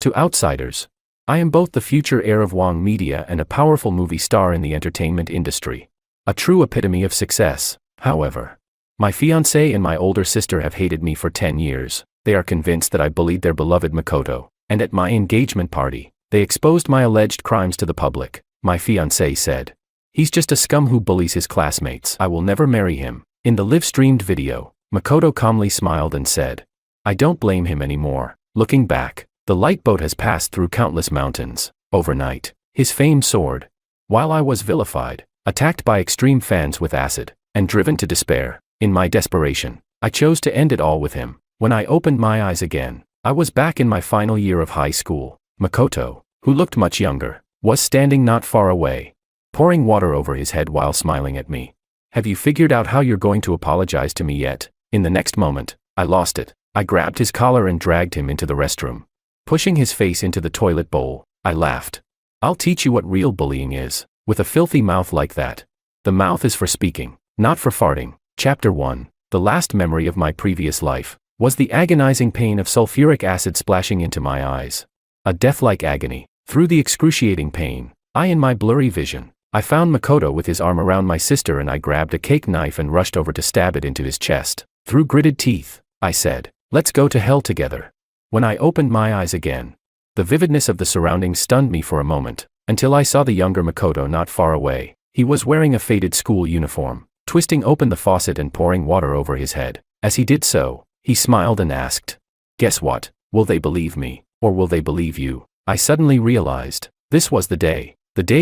To outsiders, I am both the future heir of Wang Media and a powerful movie star in the entertainment industry. A true epitome of success, however. My fiancée and my older sister have hated me for 10 years. They are convinced that I bullied their beloved Makoto, and at my engagement party, they exposed my alleged crimes to the public. My fiancé said, "He's just a scum who bullies his classmates. I will never marry him." In the live-streamed video, Makoto calmly smiled and said, "I don't blame him anymore." Looking back, the light boat has passed through countless mountains. Overnight, his fame soared. While I was vilified, attacked by extreme fans with acid, and driven to despair, in my desperation, I chose to end it all with him. When I opened my eyes again, I was back in my final year of high school. Makoto, who looked much younger, was standing not far away, pouring water over his head while smiling at me. "Have you figured out how you're going to apologize to me yet?" In the next moment, I lost it. I grabbed his collar and dragged him into the restroom. Pushing his face into the toilet bowl, I laughed. "I'll teach you what real bullying is, with a filthy mouth like that. The mouth is for speaking, not for farting." Chapter 1. The last memory of my previous life was the agonizing pain of sulfuric acid splashing into my eyes. A death-like agony. Through the excruciating pain, in my blurry vision, I found Makoto with his arm around my sister, and I grabbed a cake knife and rushed over to stab it into his chest. Through gritted teeth, I said, "Let's go to hell together." When I opened my eyes again, the vividness of the surroundings stunned me for a moment, until I saw the younger Makoto not far away. He was wearing a faded school uniform, twisting open the faucet and pouring water over his head. As he did so, he smiled and asked, "Guess what? Will they believe me, or will they believe you?" I suddenly realized, this was the day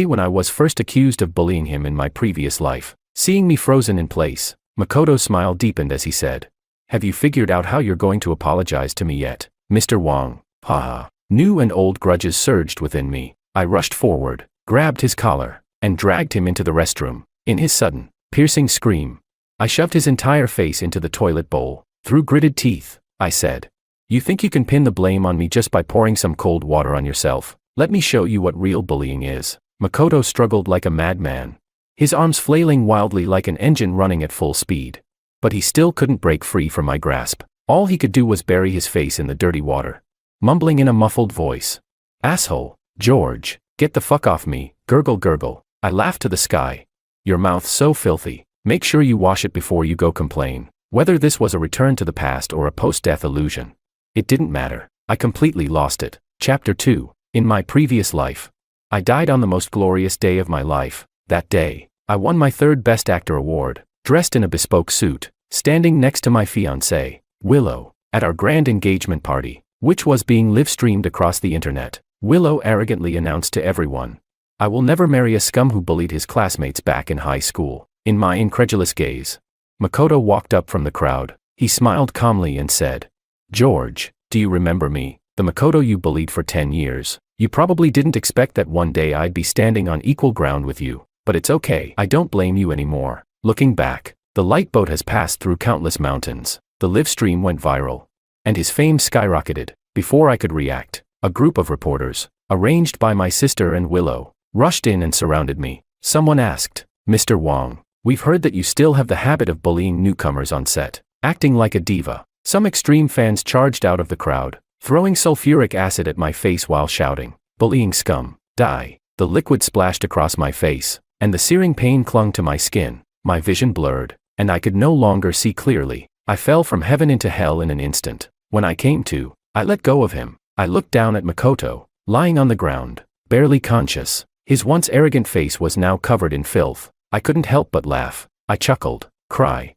when I was first accused of bullying him in my previous life. Seeing me frozen in place, Makoto's smile deepened as he said, "Have you figured out how you're going to apologize to me yet, Mr. Wang?" Haha. New and old grudges surged within me. I rushed forward, grabbed his collar, and dragged him into the restroom. In his sudden, piercing scream, I shoved his entire face into the toilet bowl. Through gritted teeth, I said, "You think you can pin the blame on me just by pouring some cold water on yourself? Let me show you what real bullying is." Makoto struggled like a madman, his arms flailing wildly like an engine running at full speed. But he still couldn't break free from my grasp. All he could do was bury his face in the dirty water, mumbling in a muffled voice, "Asshole, George, get the fuck off me, gurgle gurgle." I laughed to the sky. "Your mouth's so filthy, make sure you wash it before you go complain." Whether this was a return to the past or a post-death illusion, it didn't matter. I completely lost it. Chapter 2. In my previous life, I died on the most glorious day of my life. That day, I won my third Best Actor award, dressed in a bespoke suit, standing next to my fiancée, Willow, at our grand engagement party, which was being live-streamed across the internet. Willow arrogantly announced to everyone, "I will never marry a scum who bullied his classmates back in high school." In my incredulous gaze, Makoto walked up from the crowd. He smiled calmly and said, "George, do you remember me, the Makoto you bullied for 10 years? You probably didn't expect that one day I'd be standing on equal ground with you, but it's okay. I don't blame you anymore." Looking back, the light boat has passed through countless mountains. The live stream went viral, and his fame skyrocketed. Before I could react, a group of reporters, arranged by my sister and Willow, rushed in and surrounded me. Someone asked, "Mr. Wang, we've heard that you still have the habit of bullying newcomers on set, acting like a diva." Some extreme fans charged out of the crowd, throwing sulfuric acid at my face while shouting, "Bullying scum, die." The liquid splashed across my face, and the searing pain clung to my skin. My vision blurred, and I could no longer see clearly. I fell from heaven into hell in an instant. When I came to, I let go of him. I looked down at Makoto, lying on the ground, barely conscious. His once arrogant face was now covered in filth. I couldn't help but laugh. I chuckled. Cry,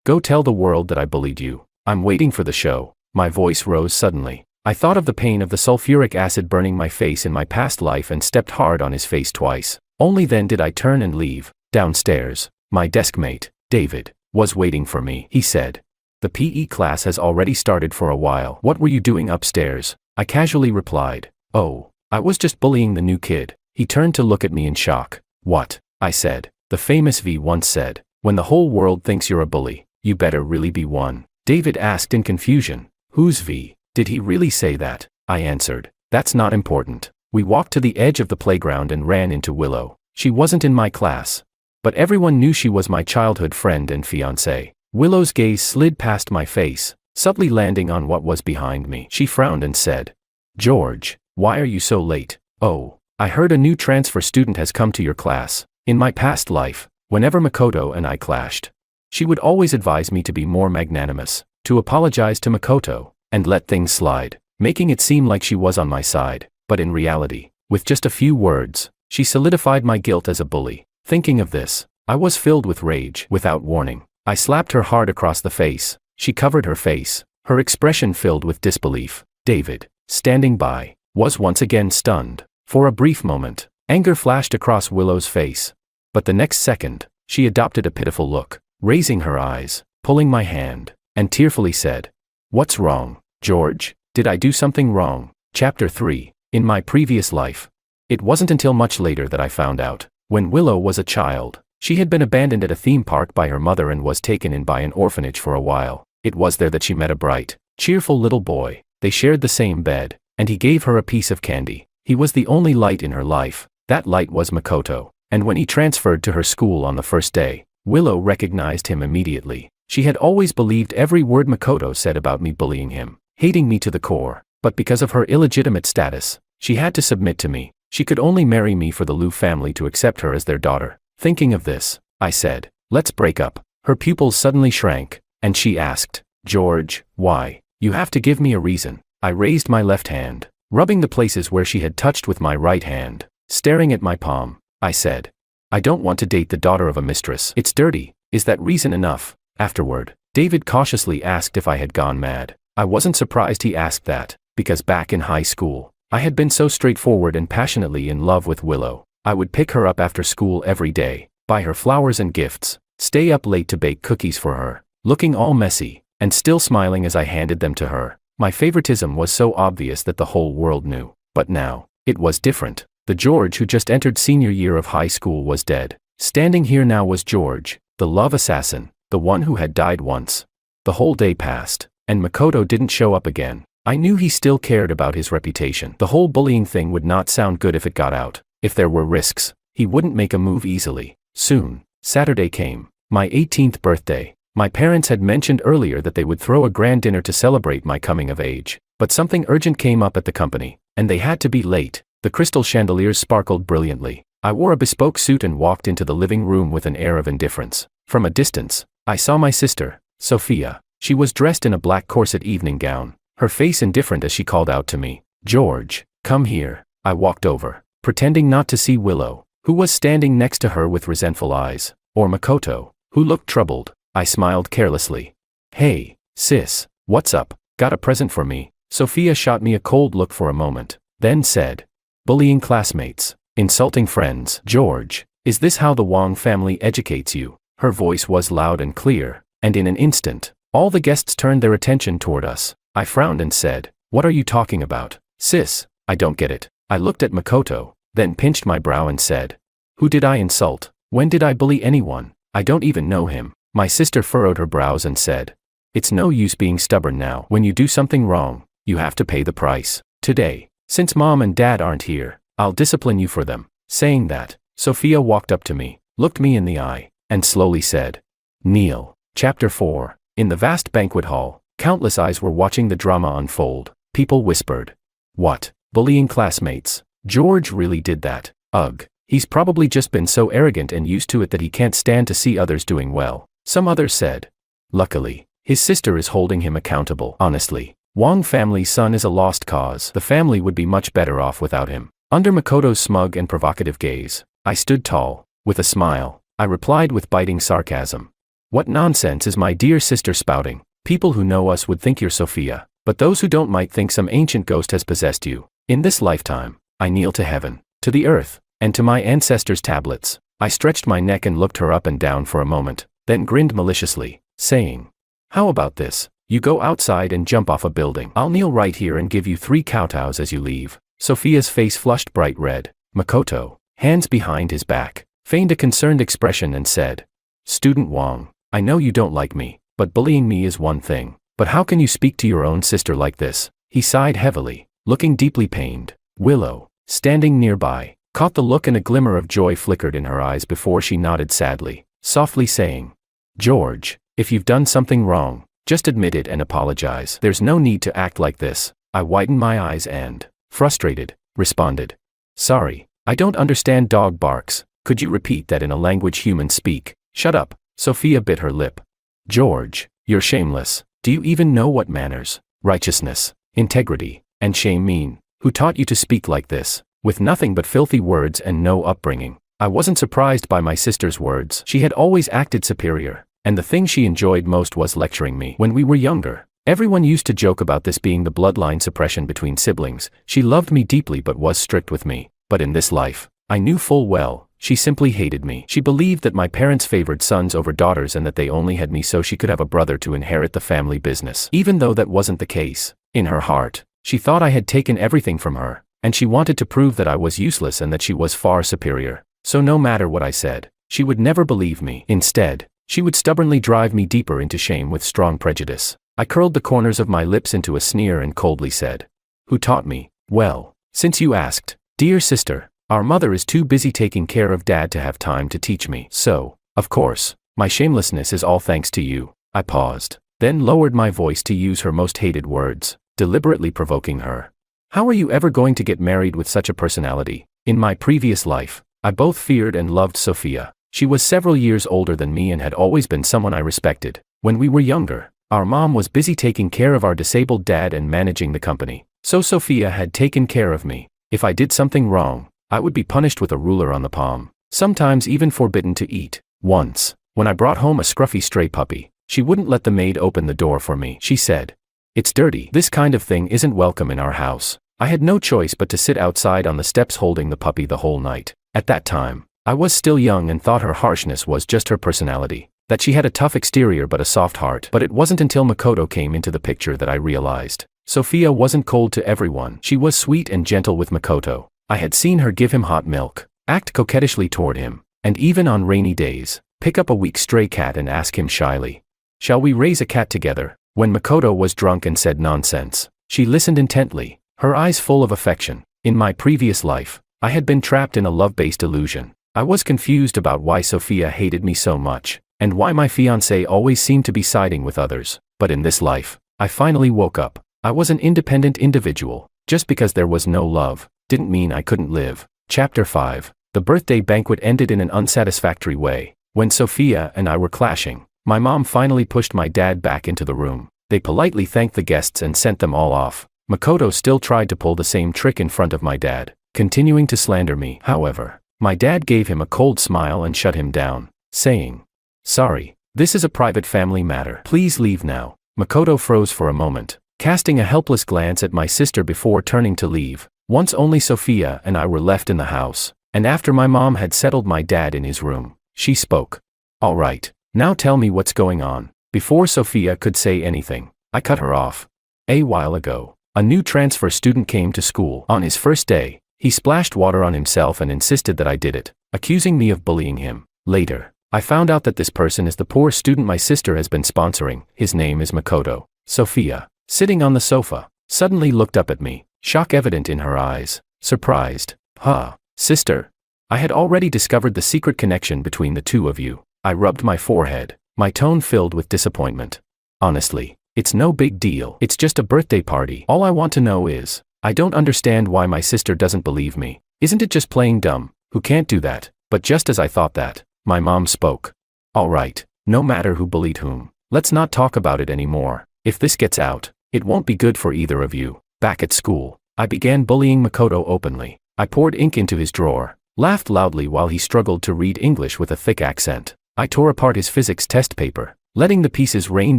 go tell the world that I bullied you. I'm waiting for the show." My voice rose suddenly. I thought of the pain of the sulfuric acid burning my face in my past life and stepped hard on his face twice. Only then did I turn and leave. Downstairs, my deskmate, David, was waiting for me. He said, "The PE class has already started for a while. What were you doing upstairs?" I casually replied, "Oh, I was just bullying the new kid." He turned to look at me in shock. "What?" I said. "The famous V once said, when the whole world thinks you're a bully, you better really be one." David asked in confusion, "Who's V? Did he really say that?" I answered, "That's not important." We walked to the edge of the playground and ran into Willow. She wasn't in my class, but everyone knew she was my childhood friend and fiancée. Willow's gaze slid past my face, subtly landing on what was behind me. She frowned and said, George, why are you so late? Oh, I heard a new transfer student has come to your class. In my past life, whenever Makoto and I clashed, she would always advise me to be more magnanimous, to apologize to Makoto, and let things slide, making it seem like she was on my side, but in reality, with just a few words, she solidified my guilt as a bully. Thinking of this, I was filled with rage. Without warning, I slapped her hard across the face. She covered her face, her expression filled with disbelief. David, standing by, was once again stunned. For a brief moment, anger flashed across Willow's face. But the next second, she adopted a pitiful look, raising her eyes, pulling my hand, and tearfully said, "What's wrong, George? Did I do something wrong?" Chapter 3. In my previous life. It wasn't until much later that I found out. When Willow was a child, she had been abandoned at a theme park by her mother and was taken in by an orphanage for a while. It was there that she met a bright, cheerful little boy. They shared the same bed, and he gave her a piece of candy. He was the only light in her life. That light was Makoto, and when he transferred to her school on the first day, Willow recognized him immediately. She had always believed every word Makoto said about me bullying him, hating me to the core, but because of her illegitimate status, she had to submit to me. She could only marry me for the Liu family to accept her as their daughter. Thinking of this, I said, "Let's break up." Her pupils suddenly shrank, and she asked, "George, why? You have to give me a reason." I raised my left hand, rubbing the places where she had touched with my right hand. Staring at my palm, I said, "I don't want to date the daughter of a mistress. It's dirty. Is that reason enough?" Afterward, David cautiously asked if I had gone mad. I wasn't surprised he asked that, because back in high school, I had been so straightforward and passionately in love with Willow. I would pick her up after school every day, buy her flowers and gifts, stay up late to bake cookies for her, looking all messy, and still smiling as I handed them to her. My favoritism was so obvious that the whole world knew. But now, it was different. The George who just entered senior year of high school was dead. Standing here now was George, the love assassin, the one who had died once. The whole day passed, and Makoto didn't show up again. I knew he still cared about his reputation. The whole bullying thing would not sound good if it got out. If there were risks, he wouldn't make a move easily. Soon, Saturday came, my 18th birthday. My parents had mentioned earlier that they would throw a grand dinner to celebrate my coming of age. But something urgent came up at the company, and they had to be late. The crystal chandeliers sparkled brilliantly. I wore a bespoke suit and walked into the living room with an air of indifference. From a distance, I saw my sister, Sophia. She was dressed in a black corset evening gown, her face indifferent as she called out to me, "George, come here." I walked over, pretending not to see Willow, who was standing next to her with resentful eyes, or Makoto, who looked troubled. I smiled carelessly. "Hey, sis, what's up? Got a present for me?" Sophia shot me a cold look for a moment, then said, "Bullying classmates, insulting friends. George, is this how the Wang family educates you?" Her voice was loud and clear, and in an instant, all the guests turned their attention toward us. I frowned and said, "What are you talking about, sis? I don't get it." I looked at Makoto, then pinched my brow and said, "Who did I insult? When did I bully anyone? I don't even know him." My sister furrowed her brows and said, "It's no use being stubborn now. When you do something wrong, you have to pay the price. Today, since mom and dad aren't here, I'll discipline you for them." Saying that, Sophia walked up to me, looked me in the eye, and slowly said, "Kneel." Chapter 4. In the vast banquet hall, countless eyes were watching the drama unfold. People whispered, "What? Bullying classmates? George really did that? Ugh. He's probably just been so arrogant and used to it that he can't stand to see others doing well." Some others said, "Luckily, his sister is holding him accountable." Honestly, Wang family's son is a lost cause. The family would be much better off without him. Under Makoto's smug and provocative gaze, I stood tall. With a smile, I replied with biting sarcasm, "What nonsense is my dear sister spouting? People who know us would think you're Sophia, but those who don't might think some ancient ghost has possessed you. In this lifetime, I kneel to heaven, to the earth, and to my ancestors' tablets." I stretched my neck and looked her up and down for a moment, then grinned maliciously, saying, "How about this? You go outside and jump off a building. I'll kneel right here and give you 3 kowtows as you leave." Sophia's face flushed bright red. Makoto, hands behind his back, feigned a concerned expression and said, "Student Wang, I know you don't like me, but bullying me is one thing. But how can you speak to your own sister like this?" He sighed heavily, looking deeply pained. Willow, standing nearby, caught the look and a glimmer of joy flickered in her eyes before she nodded sadly, softly saying, "George, if you've done something wrong, just admit it and apologize. There's no need to act like this." I widened my eyes and, frustrated, responded. Sorry, I don't understand dog barks. Could you repeat that in a language humans speak? Shut up. Sophia bit her lip. George, you're shameless. Do you even know what manners, righteousness, integrity, and shame mean? Who taught you to speak like this, with nothing but filthy words and no upbringing? I wasn't surprised by my sister's words. She had always acted superior, and the thing she enjoyed most was lecturing me. When we were younger, everyone used to joke about this being the bloodline suppression between siblings. She loved me deeply but was strict with me. But in this life, I knew full well, she simply hated me. She believed that my parents favored sons over daughters and that they only had me so she could have a brother to inherit the family business. Even though that wasn't the case, in her heart, she thought I had taken everything from her, and she wanted to prove that I was useless and that she was far superior. So no matter what I said, she would never believe me. Instead, she would stubbornly drive me deeper into shame with strong prejudice. I curled the corners of my lips into a sneer and coldly said, "Who taught me?" "Well, since you asked, dear sister, our mother is too busy taking care of Dad to have time to teach me. So, of course, my shamelessness is all thanks to you." I paused, then lowered my voice to use her most hated words, deliberately provoking her. "How are you ever going to get married with such a personality?" In my previous life, I both feared and loved Sophia. She was several years older than me and had always been someone I respected. When we were younger, our mom was busy taking care of our disabled dad and managing the company, so Sophia had taken care of me. If I did something wrong, I would be punished with a ruler on the palm, sometimes even forbidden to eat. Once, when I brought home a scruffy stray puppy, she wouldn't let the maid open the door for me. She said, "It's dirty. This kind of thing isn't welcome in our house." I had no choice but to sit outside on the steps holding the puppy the whole night. At that time, I was still young and thought her harshness was just her personality, that she had a tough exterior but a soft heart. But it wasn't until Makoto came into the picture that I realized. Sophia wasn't cold to everyone. She was sweet and gentle with Makoto. I had seen her give him hot milk, act coquettishly toward him, and even on rainy days, pick up a weak stray cat and ask him shyly, "Shall we raise a cat together?" When Makoto was drunk and said nonsense, she listened intently, her eyes full of affection. In my previous life, I had been trapped in a love-based illusion. I was confused about why Sophia hated me so much, and why my fiancé always seemed to be siding with others. But in this life, I finally woke up. I was an independent individual. Just because there was no love, didn't mean I couldn't live. Chapter 5. The birthday banquet ended in an unsatisfactory way. When Sophia and I were clashing, my mom finally pushed my dad back into the room. They politely thanked the guests and sent them all off. Makoto still tried to pull the same trick in front of my dad, continuing to slander me. However, my dad gave him a cold smile and shut him down, saying, "Sorry, this is a private family matter. Please leave now." Makoto froze for a moment, casting a helpless glance at my sister before turning to leave. Once only Sophia and I were left in the house, and after my mom had settled my dad in his room, she spoke. "All right, now tell me what's going on." Before Sophia could say anything, I cut her off. A while ago, a new transfer student came to school. On his first day, he splashed water on himself and insisted that I did it, accusing me of bullying him. Later, I found out that this person is the poor student my sister has been sponsoring. His name is Makoto. Sophia, sitting on the sofa, suddenly looked up at me, shock evident in her eyes. Surprised. "Huh, sister. I had already discovered the secret connection between the two of you." I rubbed my forehead, my tone filled with disappointment. "Honestly, it's no big deal. It's just a birthday party. All I want to know is, I don't understand why my sister doesn't believe me. Isn't it just playing dumb? Who can't do that?" But just as I thought that, my mom spoke. "All right, no matter who bullied whom, let's not talk about it anymore. If this gets out, it won't be good for either of you." Back at school, I began bullying Makoto openly. I poured ink into his drawer, laughed loudly while he struggled to read English with a thick accent. I tore apart his physics test paper, letting the pieces rain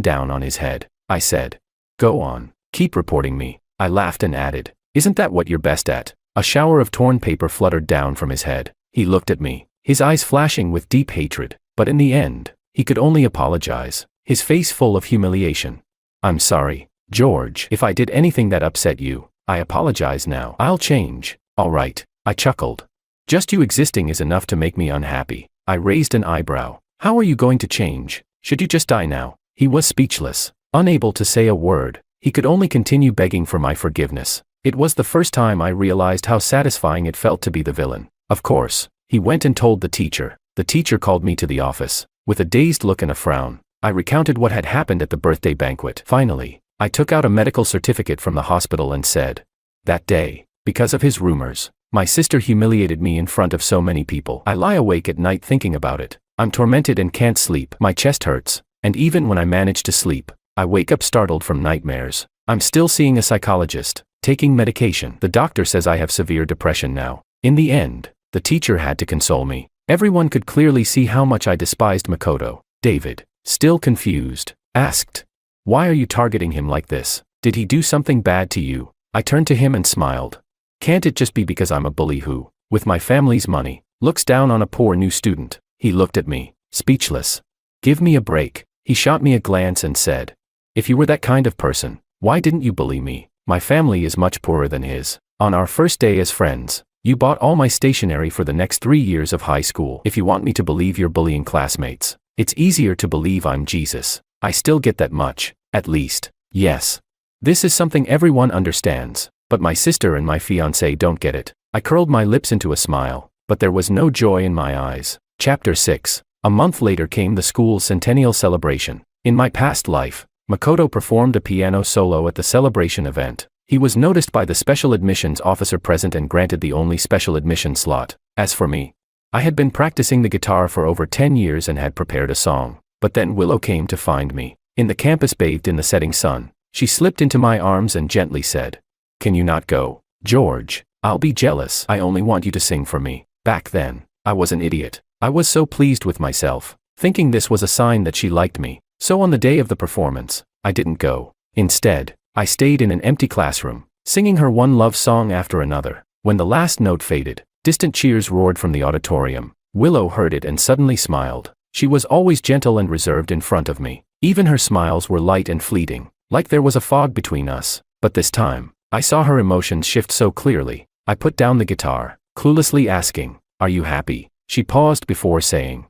down on his head. I said, "Go on, keep reporting me." I laughed and added, "Isn't that what you're best at?" A shower of torn paper fluttered down from his head. He looked at me, his eyes flashing with deep hatred, but in the end, he could only apologize, his face full of humiliation. "I'm sorry, George. If I did anything that upset you, I apologize now. I'll change." "All right," I chuckled. "Just you existing is enough to make me unhappy." I raised an eyebrow. "How are you going to change? Should you just die now?" He was speechless, unable to say a word. He could only continue begging for my forgiveness. It was the first time I realized how satisfying it felt to be the villain. Of course, he went and told the teacher. The teacher called me to the office. With a dazed look and a frown, I recounted what had happened at the birthday banquet. Finally, I took out a medical certificate from the hospital and said, "That day, because of his rumors, my sister humiliated me in front of so many people. I lie awake at night thinking about it. I'm tormented and can't sleep. My chest hurts, and even when I manage to sleep, I wake up startled from nightmares. I'm still seeing a psychologist, taking medication. The doctor says I have severe depression now." In the end, the teacher had to console me. Everyone could clearly see how much I despised Makoto. David, still confused, asked, "Why are you targeting him like this? Did he do something bad to you?" I turned to him and smiled. "Can't it just be because I'm a bully who, with my family's money, looks down on a poor new student?" He looked at me, speechless. "Give me a break." He shot me a glance and said, "If you were that kind of person, why didn't you bully me? My family is much poorer than his. On our first day as friends, you bought all my stationery for the next 3 years of high school. If you want me to believe you're bullying classmates, it's easier to believe I'm Jesus. I still get that much, at least. Yes. This is something everyone understands, but my sister and my fiancé don't get it." I curled my lips into a smile, but there was no joy in my eyes. Chapter 6. A month later came the school's centennial celebration. In my past life, Makoto performed a piano solo at the celebration event. He was noticed by the special admissions officer present and granted the only special admission slot. As for me, I had been practicing the guitar for over 10 years and had prepared a song. But then Willow came to find me. In the campus bathed in the setting sun, she slipped into my arms and gently said, "Can you not go, George? I'll be jealous. I only want you to sing for me." Back then, I was an idiot. I was so pleased with myself, thinking this was a sign that she liked me. So on the day of the performance, I didn't go. Instead, I stayed in an empty classroom, singing her one love song after another. When the last note faded, distant cheers roared from the auditorium. Willow heard it and suddenly smiled. She was always gentle and reserved in front of me. Even her smiles were light and fleeting, like there was a fog between us. But this time, I saw her emotions shift so clearly. I put down the guitar, cluelessly asking, "Are you happy?" She paused before saying,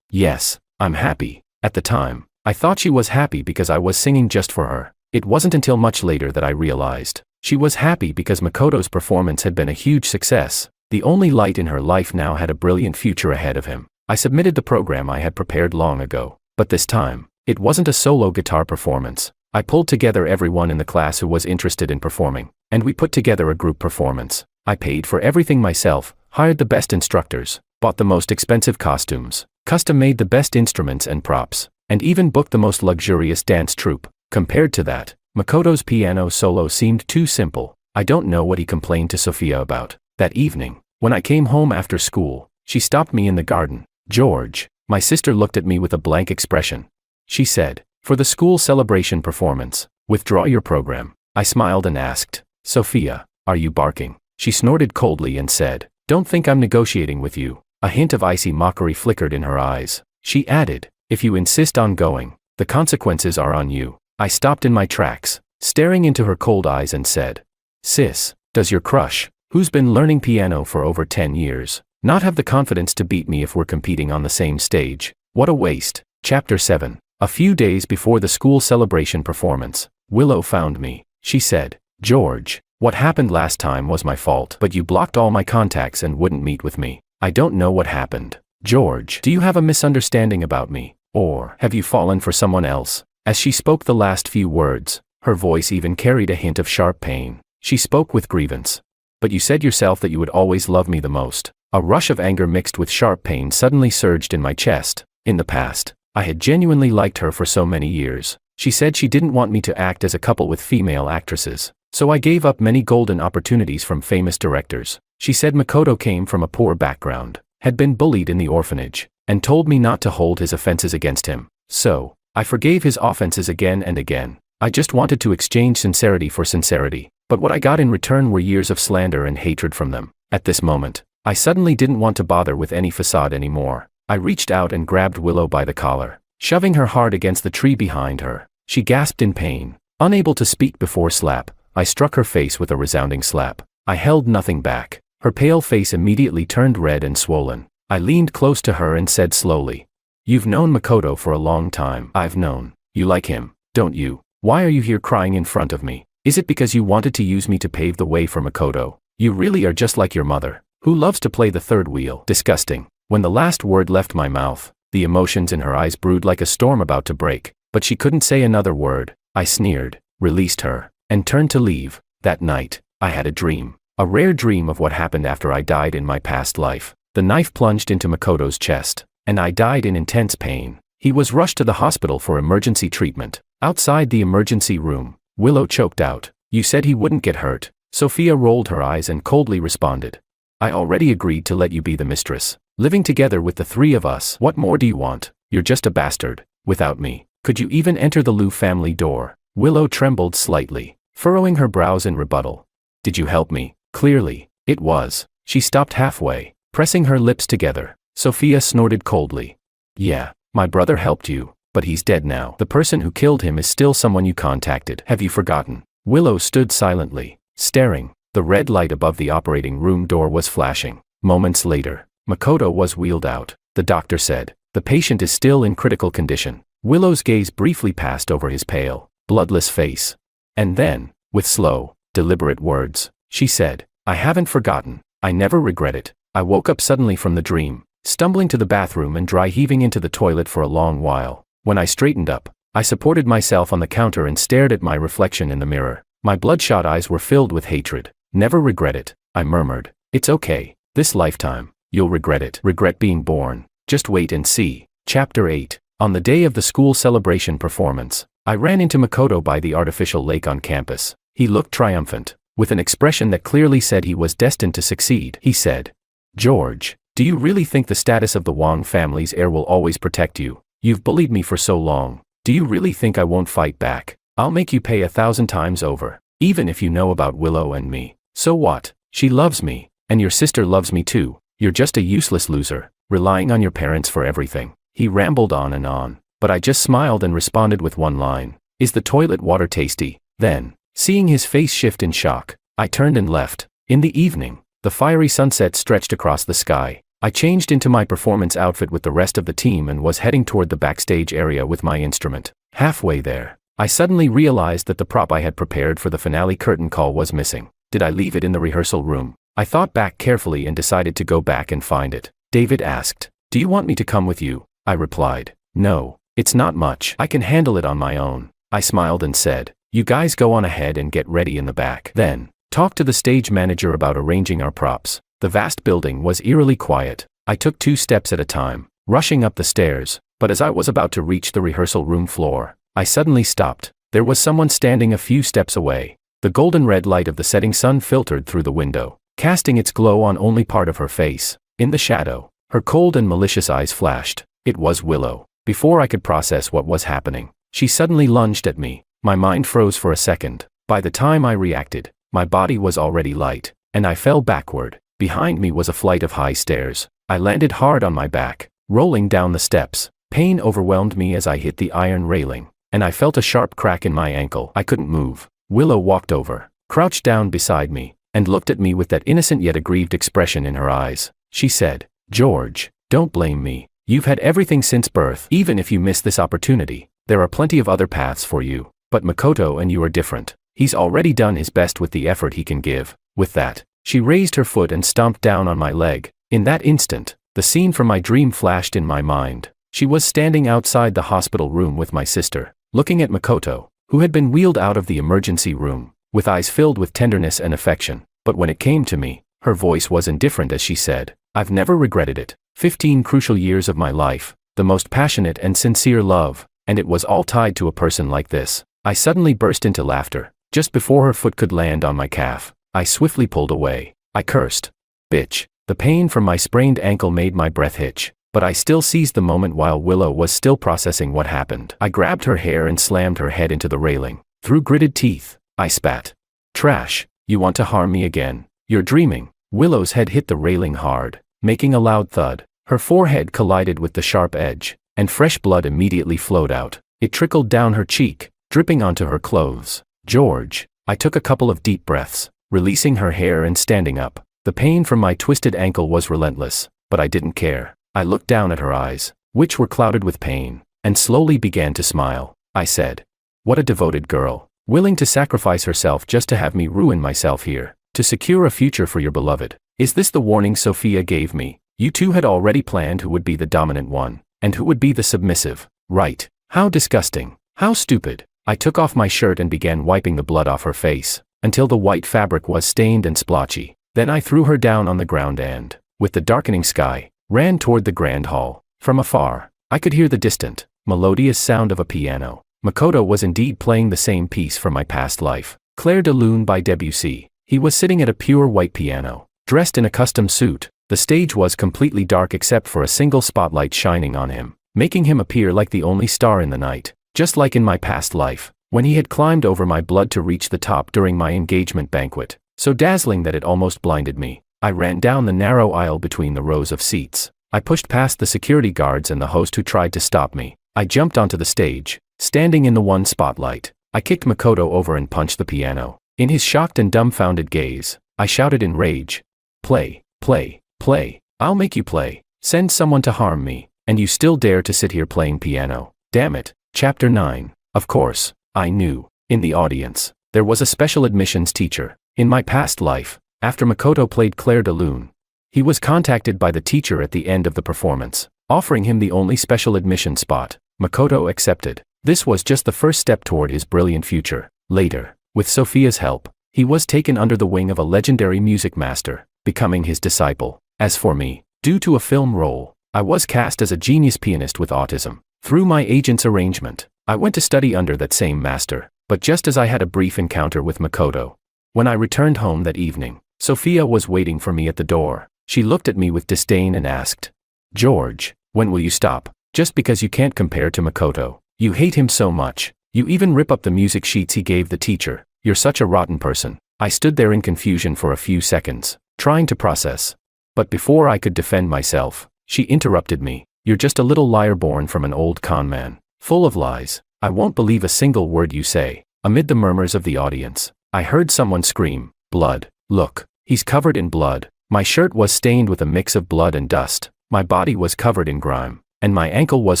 "Yes, I'm happy." At the time, I thought she was happy because I was singing just for her. It wasn't until much later that I realized she was happy because Makoto's performance had been a huge success. The only light in her life now had a brilliant future ahead of him. I submitted the program I had prepared long ago, but this time, it wasn't a solo guitar performance. I pulled together everyone in the class who was interested in performing, and we put together a group performance. I paid for everything myself, hired the best instructors, bought the most expensive costumes, custom-made the best instruments and props, and even booked the most luxurious dance troupe. Compared to that, Makoto's piano solo seemed too simple. I don't know what he complained to Sophia about. That evening, when I came home after school, she stopped me in the garden. "George." My sister looked at me with a blank expression. She said, "For the school celebration performance, withdraw your program." I smiled and asked, "Sophia, are you barking?" She snorted coldly and said, "Don't think I'm negotiating with you." A hint of icy mockery flickered in her eyes. She added, "If you insist on going, the consequences are on you." I stopped in my tracks, staring into her cold eyes and said, "Sis, does your crush, who's been learning piano for over 10 years, not have the confidence to beat me if we're competing on the same stage? What a waste." Chapter 7. A few days before the school celebration performance, Willow found me. She said, "George, what happened last time was my fault, but you blocked all my contacts and wouldn't meet with me. I don't know what happened. George, do you have a misunderstanding about me? Or have you fallen for someone else?" As she spoke the last few words, her voice even carried a hint of sharp pain. She spoke with grievance. "But you said yourself that you would always love me the most." A rush of anger mixed with sharp pain suddenly surged in my chest. In the past, I had genuinely liked her for so many years. She said she didn't want me to act as a couple with female actresses, so I gave up many golden opportunities from famous directors. She said Makoto came from a poor background, had been bullied in the orphanage, and told me not to hold his offenses against him. So, I forgave his offenses again and again. I just wanted to exchange sincerity for sincerity, but what I got in return were years of slander and hatred from them. At this moment, I suddenly didn't want to bother with any facade anymore. I reached out and grabbed Willow by the collar, shoving her hard against the tree behind her. She gasped in pain. Unable to speak before slap, I struck her face with a resounding slap. I held nothing back. Her pale face immediately turned red and swollen. I leaned close to her and said slowly, "You've known Makoto for a long time." "I've known. You like him, don't you? Why are you here crying in front of me? Is it because you wanted to use me to pave the way for Makoto? You really are just like your mother, who loves to play the third wheel." Disgusting. When the last word left my mouth, the emotions in her eyes brewed like a storm about to break, but she couldn't say another word. I sneered, released her, and turned to leave. That night, I had a dream. A rare dream of what happened after I died in my past life. The knife plunged into Makoto's chest, and I died in intense pain. He was rushed to the hospital for emergency treatment. Outside the emergency room, Willow choked out, "You said he wouldn't get hurt." Sophia rolled her eyes and coldly responded, "I already agreed to let you be the mistress. Living together with the three of us, what more do you want? You're just a bastard. Without me, could you even enter the Liu family door?" Willow trembled slightly, furrowing her brows in rebuttal. "Did you help me?" Clearly, it was. She stopped halfway, pressing her lips together. Sophia snorted coldly. "Yeah, my brother helped you, but he's dead now. The person who killed him is still someone you contacted. Have you forgotten?" Willow stood silently, staring. The red light above the operating room door was flashing. Moments later, Makoto was wheeled out. The doctor said, "The patient is still in critical condition." Willow's gaze briefly passed over his pale, bloodless face. And then, with slow, deliberate words, she said, "I haven't forgotten. I never regret it." I woke up suddenly from the dream, stumbling to the bathroom and dry heaving into the toilet for a long while. When I straightened up, I supported myself on the counter and stared at my reflection in the mirror. My bloodshot eyes were filled with hatred. "Never regret it," I murmured. "It's okay. This lifetime, you'll regret it. Regret being born. Just wait and see." Chapter 8. On the day of the school celebration performance, I ran into Makoto by the artificial lake on campus. He looked triumphant, with an expression that clearly said he was destined to succeed. He said, "George, do you really think the status of the Wang family's heir will always protect you? You've bullied me for so long. Do you really think I won't fight back? I'll make you pay 1,000 times over, even if you know about Willow and me. So what? She loves me, and your sister loves me too. You're just a useless loser, relying on your parents for everything." He rambled on, but I just smiled and responded with one line, "Is the toilet water tasty?" Then, seeing his face shift in shock, I turned and left. In the evening, the fiery sunset stretched across the sky. I changed into my performance outfit with the rest of the team and was heading toward the backstage area with my instrument. Halfway there, I suddenly realized that the prop I had prepared for the finale curtain call was missing. Did I leave it in the rehearsal room? I thought back carefully and decided to go back and find it. David asked, "Do you want me to come with you?" I replied, "No, it's not much. I can handle it on my own." I smiled and said, "You guys go on ahead and get ready in the back. Then, talk to the stage manager about arranging our props." The vast building was eerily quiet. I took 2 steps at a time, rushing up the stairs, but as I was about to reach the rehearsal room floor, I suddenly stopped. There was someone standing a few steps away. The golden red light of the setting sun filtered through the window, casting its glow on only part of her face. In the shadow, her cold and malicious eyes flashed. It was Willow. Before I could process what was happening, she suddenly lunged at me. My mind froze for a second. By the time I reacted, my body was already light, and I fell backward. Behind me was a flight of high stairs. I landed hard on my back, rolling down the steps. Pain overwhelmed me as I hit the iron railing, and I felt a sharp crack in my ankle. I couldn't move. Willow walked over, crouched down beside me, and looked at me with that innocent yet aggrieved expression in her eyes. She said, "George, don't blame me. You've had everything since birth. Even if you miss this opportunity, there are plenty of other paths for you. But Makoto and you are different. He's already done his best with the effort he can give." With that, she raised her foot and stomped down on my leg. In that instant, the scene from my dream flashed in my mind. She was standing outside the hospital room with my sister, looking at Makoto, who had been wheeled out of the emergency room, with eyes filled with tenderness and affection. But when it came to me, her voice was indifferent as she said, "I've never regretted it. 15 crucial years of my life, the most passionate and sincere love, and it was all tied to a person like this." I suddenly burst into laughter. Just before her foot could land on my calf, I swiftly pulled away. I cursed, "Bitch." The pain from my sprained ankle made my breath hitch, but I still seized the moment while Willow was still processing what happened. I grabbed her hair and slammed her head into the railing. Through gritted teeth, I spat, "Trash, you want to harm me again? You're dreaming." Willow's head hit the railing hard, making a loud thud. Her forehead collided with the sharp edge, and fresh blood immediately flowed out. It trickled down her cheek, dripping onto her clothes. "George." I took a couple of deep breaths, releasing her hair and standing up. The pain from my twisted ankle was relentless, but I didn't care. I looked down at her eyes, which were clouded with pain, and slowly began to smile. I said, "What a devoted girl, willing to sacrifice herself just to have me ruin myself here, to secure a future for your beloved. Is this the warning Sophia gave me? You two had already planned who would be the dominant one, and who would be the submissive, right? How disgusting, how stupid." I took off my shirt and began wiping the blood off her face, until the white fabric was stained and splotchy. Then I threw her down on the ground and, with the darkening sky, ran toward the grand hall. From afar, I could hear the distant, melodious sound of a piano. Makoto was indeed playing the same piece from my past life, Clair de Lune by Debussy. He was sitting at a pure white piano, dressed in a custom suit. The stage was completely dark except for a single spotlight shining on him, making him appear like the only star in the night, just like in my past life, when he had climbed over my blood to reach the top during my engagement banquet, so dazzling that it almost blinded me. I ran down the narrow aisle between the rows of seats. I pushed past the security guards and the host who tried to stop me. I jumped onto the stage, standing in the one spotlight. I kicked Makoto over and punched the piano. In his shocked and dumbfounded gaze, I shouted in rage, "Play, play, play. I'll make you play. Send someone to harm me, and you still dare to sit here playing piano. Damn it." Chapter 9. Of course, I knew. In the audience, there was a special admissions teacher. In my past life, after Makoto played Clair de Lune, he was contacted by the teacher at the end of the performance, offering him the only special admission spot. Makoto accepted. This was just the first step toward his brilliant future. Later, with Sophia's help, he was taken under the wing of a legendary music master, becoming his disciple. As for me, due to a film role, I was cast as a genius pianist with autism. Through my agent's arrangement, I went to study under that same master, but just as I had a brief encounter with Makoto. When I returned home that evening, Sophia was waiting for me at the door. She looked at me with disdain and asked, "George, when will you stop? Just because you can't compare to Makoto. You hate him so much. You even rip up the music sheets he gave the teacher. You're such a rotten person." I stood there in confusion for a few seconds, trying to process. But before I could defend myself, she interrupted me. "You're just a little liar born from an old con man. Full of lies. I won't believe a single word you say." Amid the murmurs of the audience, I heard someone scream, "Blood. Look, he's covered in blood." My shirt was stained with a mix of blood and dust. My body was covered in grime, and my ankle was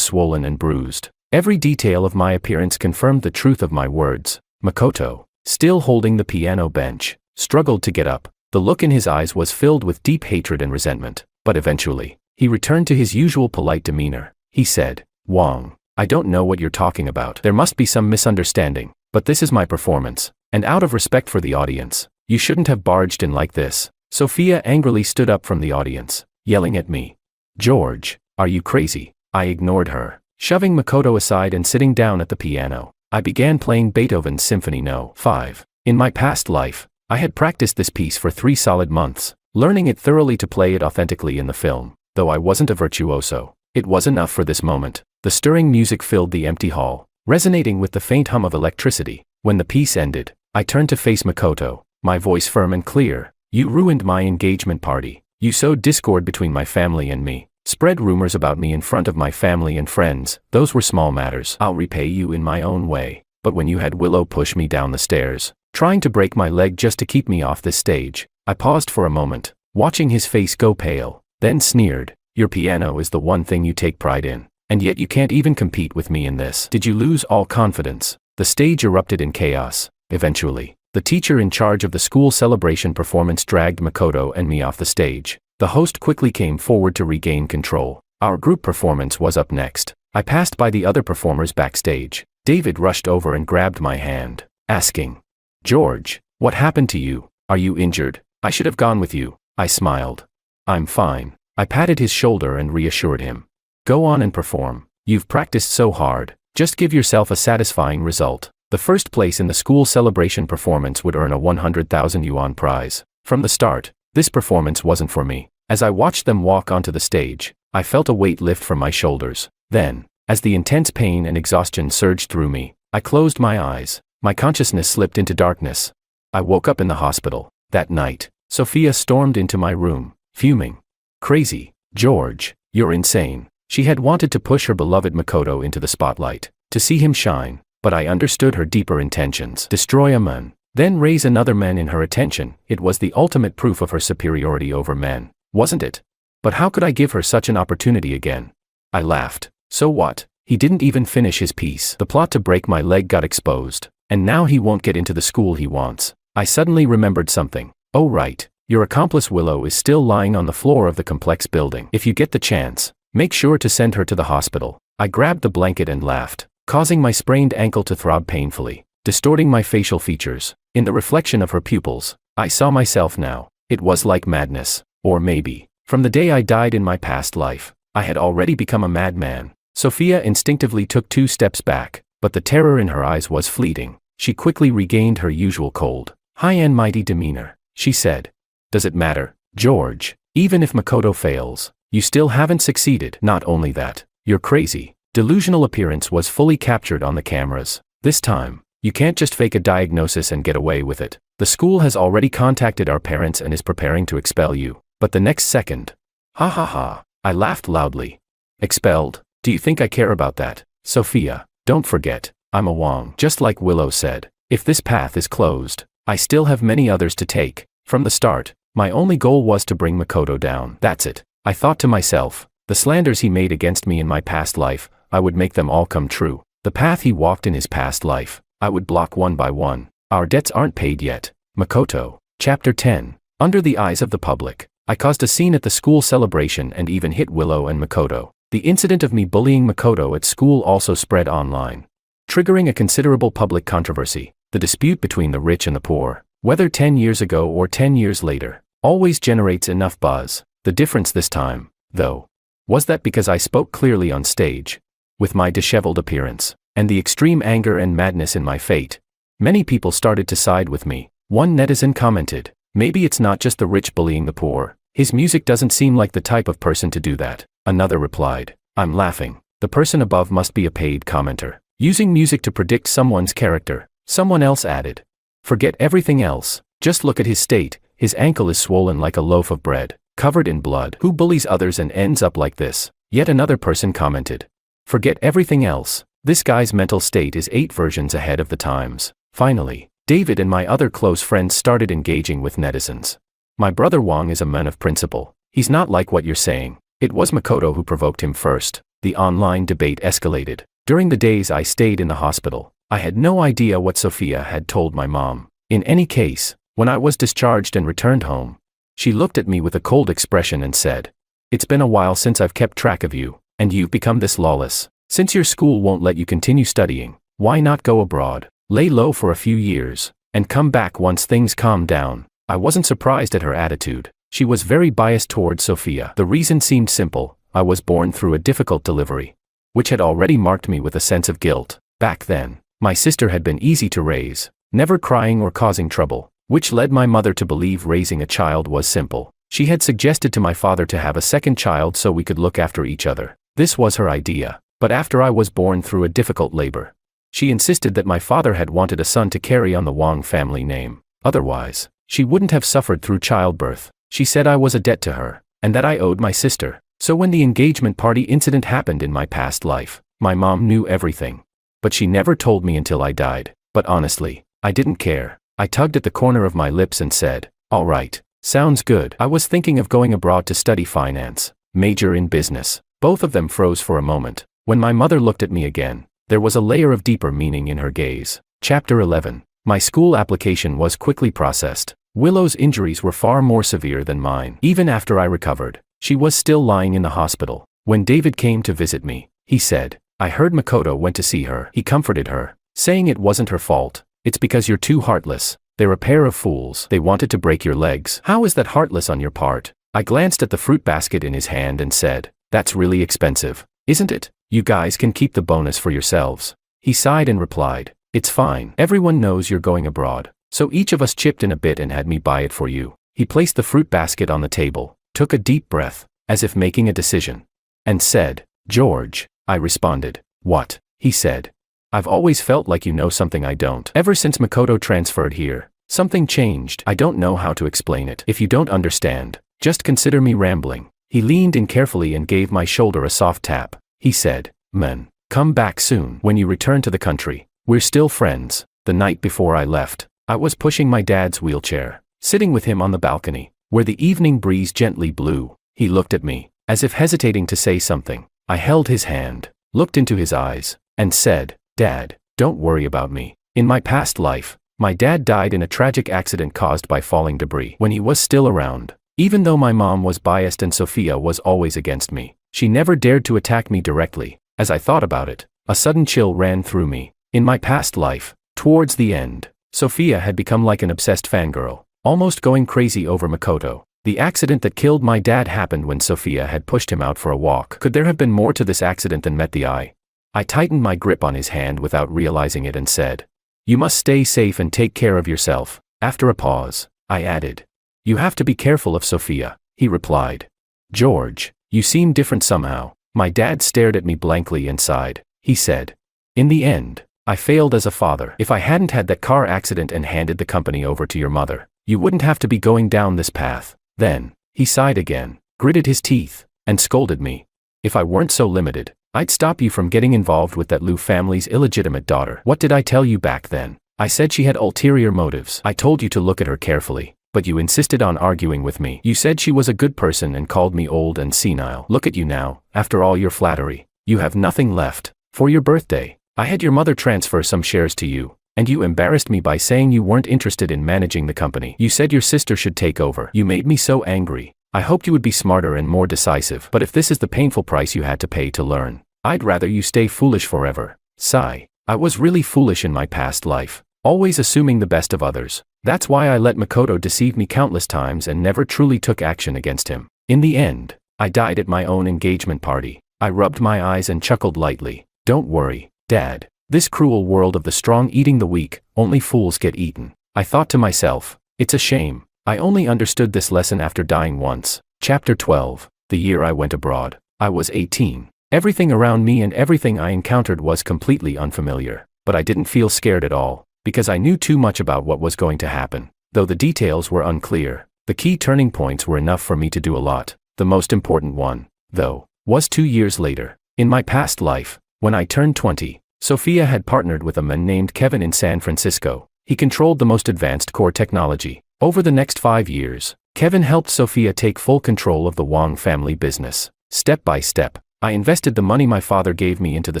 swollen and bruised. Every detail of my appearance confirmed the truth of my words. Makoto, still holding the piano bench, struggled to get up. The look in his eyes was filled with deep hatred and resentment, but eventually, he returned to his usual polite demeanor. He said, "Wang, I don't know what you're talking about. There must be some misunderstanding, but this is my performance, and out of respect for the audience, you shouldn't have barged in like this." Sophia angrily stood up from the audience, yelling at me, "George, are you crazy?" I ignored her, shoving Makoto aside and sitting down at the piano. I began playing Beethoven's Symphony No. 5. In my past life, I had practiced this piece for 3 solid months, learning it thoroughly to play it authentically in the film. Though I wasn't a virtuoso, it was enough for this moment. The stirring music filled the empty hall, resonating with the faint hum of electricity. When the piece ended, I turned to face Makoto, my voice firm and clear. "You ruined my engagement party. You sowed discord between my family and me, spread rumors about me in front of my family and friends. Those were small matters. I'll repay you in my own way. But when you had Willow push me down the stairs, trying to break my leg just to keep me off this stage," I paused for a moment, watching his face go pale, then sneered, "Your piano is the one thing you take pride in, and yet you can't even compete with me in this. Did you lose all confidence?" The stage erupted in chaos. Eventually, the teacher in charge of the school celebration performance dragged Makoto and me off the stage. The host quickly came forward to regain control. Our group performance was up next. I passed by the other performers backstage. David rushed over and grabbed my hand, asking, "George, what happened to you? Are you injured? I should have gone with you." I smiled. "I'm fine." I patted his shoulder and reassured him. "Go on and perform. You've practiced so hard. Just give yourself a satisfying result." The first place in the school celebration performance would earn a 100,000 yuan prize. From the start, this performance wasn't for me. As I watched them walk onto the stage, I felt a weight lift from my shoulders. Then, as the intense pain and exhaustion surged through me, I closed my eyes. My consciousness slipped into darkness. I woke up in the hospital. That night, Sophia stormed into my room, fuming. "Crazy, George, you're insane." She had wanted to push her beloved Makoto into the spotlight, to see him shine. But I understood her deeper intentions. Destroy a man, then raise another man in her attention. It was the ultimate proof of her superiority over men, wasn't it? But how could I give her such an opportunity again? I laughed. So what? He didn't even finish his piece. The plot to break my leg got exposed, and now he won't get into the school he wants. I suddenly remembered something. Oh right, your accomplice Willow is still lying on the floor of the complex building. If you get the chance, make sure to send her to the hospital. I grabbed the blanket and laughed. causing my sprained ankle to throb painfully, distorting my facial features. In the reflection of her pupils, I saw myself now. It was like madness. Or maybe, from the day I died in my past life, I had already become a madman. Sophia instinctively took 2 steps back, but the terror in her eyes was fleeting. She quickly regained her usual cold, high and mighty demeanor. She said, "Does it matter, George? Even if Makoto fails, you still haven't succeeded. Not only that, your crazy, delusional appearance was fully captured on the cameras. This time, you can't just fake a diagnosis and get away with it. The school has already contacted our parents and is preparing to expel you." But the next second, ha ha ha, I laughed loudly. "Expelled? Do you think I care about that? Sophia, don't forget, I'm a Wang." Just like Willow said, if this path is closed, I still have many others to take. From the start, my only goal was to bring Makoto down. That's it, I thought to myself. The slanders he made against me in my past life, I would make them all come true. The path he walked in his past life, I would block one by one. Our debts aren't paid yet. Makoto. Chapter 10. Under the eyes of the public, I caused a scene at the school celebration and even hit Willow and Makoto. The incident of me bullying Makoto at school also spread online, triggering a considerable public controversy. The dispute between the rich and the poor, whether 10 years ago or 10 years later, always generates enough buzz. The difference this time, though, was that because I spoke clearly on stage, with my disheveled appearance, and the extreme anger and madness in my fate, many people started to side with me. One netizen commented, "Maybe it's not just the rich bullying the poor. His music doesn't seem like the type of person to do that." Another replied, "I'm laughing. The person above must be a paid commenter, using music to predict someone's character." Someone else added, "Forget everything else. Just look at his state. His ankle is swollen like a loaf of bread, covered in blood. Who bullies others and ends up like this?" Yet another person commented, "Forget everything else. This guy's mental state is 8 versions ahead of the times." Finally, David and my other close friends started engaging with netizens. "My brother Wang is a man of principle. He's not like what you're saying. It was Makoto who provoked him first." The online debate escalated. During the days I stayed in the hospital, I had no idea what Sophia had told my mom. In any case, when I was discharged and returned home, she looked at me with a cold expression and said, "It's been a while since I've kept track of you, and you've become this lawless. Since your school won't let you continue studying, why not go abroad, lay low for a few years, and come back once things calm down?" I wasn't surprised at her attitude. She was very biased towards Sophia. The reason seemed simple. I was born through a difficult delivery, which had already marked me with a sense of guilt. Back then, my sister had been easy to raise, never crying or causing trouble, which led my mother to believe raising a child was simple. She had suggested to my father to have a second child so we could look after each other. This was her idea. But after I was born through a difficult labor, she insisted that my father had wanted a son to carry on the Wang family name. Otherwise, she wouldn't have suffered through childbirth. She said I was a debt to her, and that I owed my sister. So when the engagement party incident happened in my past life, my mom knew everything. But she never told me until I died. But honestly, I didn't care. I tugged at the corner of my lips and said, "All right, sounds good." I was thinking of going abroad to study finance, major in business. Both of them froze for a moment. When my mother looked at me again, there was a layer of deeper meaning in her gaze. Chapter 11. My school application was quickly processed. Willow's injuries were far more severe than mine. Even after I recovered, she was still lying in the hospital. When David came to visit me, he said, "I heard Makoto went to see her." He comforted her, saying it wasn't her fault. "It's because you're too heartless. They're a pair of fools. They wanted to break your legs." "How is that heartless on your part?" I glanced at the fruit basket in his hand and said, "That's really expensive, isn't it? You guys can keep the bonus for yourselves." He sighed and replied, "It's fine. Everyone knows you're going abroad, so each of us chipped in a bit and had me buy it for you." He placed the fruit basket on the table, took a deep breath, as if making a decision, and said, "George." I responded, "What?" He said, "I've always felt like you know something I don't. Ever since Makoto transferred here, something changed. I don't know how to explain it. If you don't understand, just consider me rambling." He leaned in carefully and gave my shoulder a soft tap. He said, "Man, come back soon. When you return to the country, we're still friends." The night before I left, I was pushing my dad's wheelchair, sitting with him on the balcony, where the evening breeze gently blew. He looked at me, as if hesitating to say something. I held his hand, looked into his eyes, and said, "Dad, don't worry about me. In my past life, my dad died in a tragic accident caused by falling debris when he was still around. Even though my mom was biased and Sophia was always against me, she never dared to attack me directly. As I thought about it, A sudden chill ran through me. In my past life, towards the end, Sophia had become like an obsessed fangirl, almost going crazy over Makoto. The accident that killed my dad happened when Sophia had pushed him out for a walk. Could there have been more to this accident than met the eye? I tightened my grip on his hand without realizing it and said, "You must stay safe and take care of yourself." After a pause, I added, "You have to be careful of Sophia," he replied. "George, you seem different somehow." My dad stared at me blankly and sighed. He said, "In the end, I failed as a father. If I hadn't had that car accident and handed the company over to your mother, you wouldn't have to be going down this path." Then, he sighed again, gritted his teeth, and scolded me. "If I weren't so limited, I'd stop you from getting involved with that Liu family's illegitimate daughter." What did I tell you back then? I said she had ulterior motives. I told you to look at her carefully, but you insisted on arguing with me. You said she was a good person and called me old and senile. Look at you now, after all your flattery. You have nothing left. For your birthday, I had your mother transfer some shares to you, and you embarrassed me by saying you weren't interested in managing the company. You said your sister should take over. You made me so angry. I hoped you would be smarter and more decisive. But if this is the painful price you had to pay to learn, I'd rather you stay foolish forever. Sigh. I was really foolish in my past life, always assuming the best of others. That's why I let Makoto deceive me countless times and never truly took action against him. In the end, I died at my own engagement party. I rubbed my eyes and chuckled lightly. Don't worry, Dad. This cruel world of the strong eating the weak, only fools get eaten. I thought to myself, it's a shame. I only understood this lesson after dying once. Chapter 12. The year I went abroad. I was 18. Everything around me and everything I encountered was completely unfamiliar. But I didn't feel scared at all, because I knew too much about what was going to happen. Though the details were unclear, the key turning points were enough for me to do a lot. The most important one, though, was 2 years later. In my past life, when I turned 20, Sophia had partnered with a man named Kevin in San Francisco. He controlled the most advanced core technology. Over the next 5 years, Kevin helped Sophia take full control of the Wang family business. Step by step, I invested the money my father gave me into the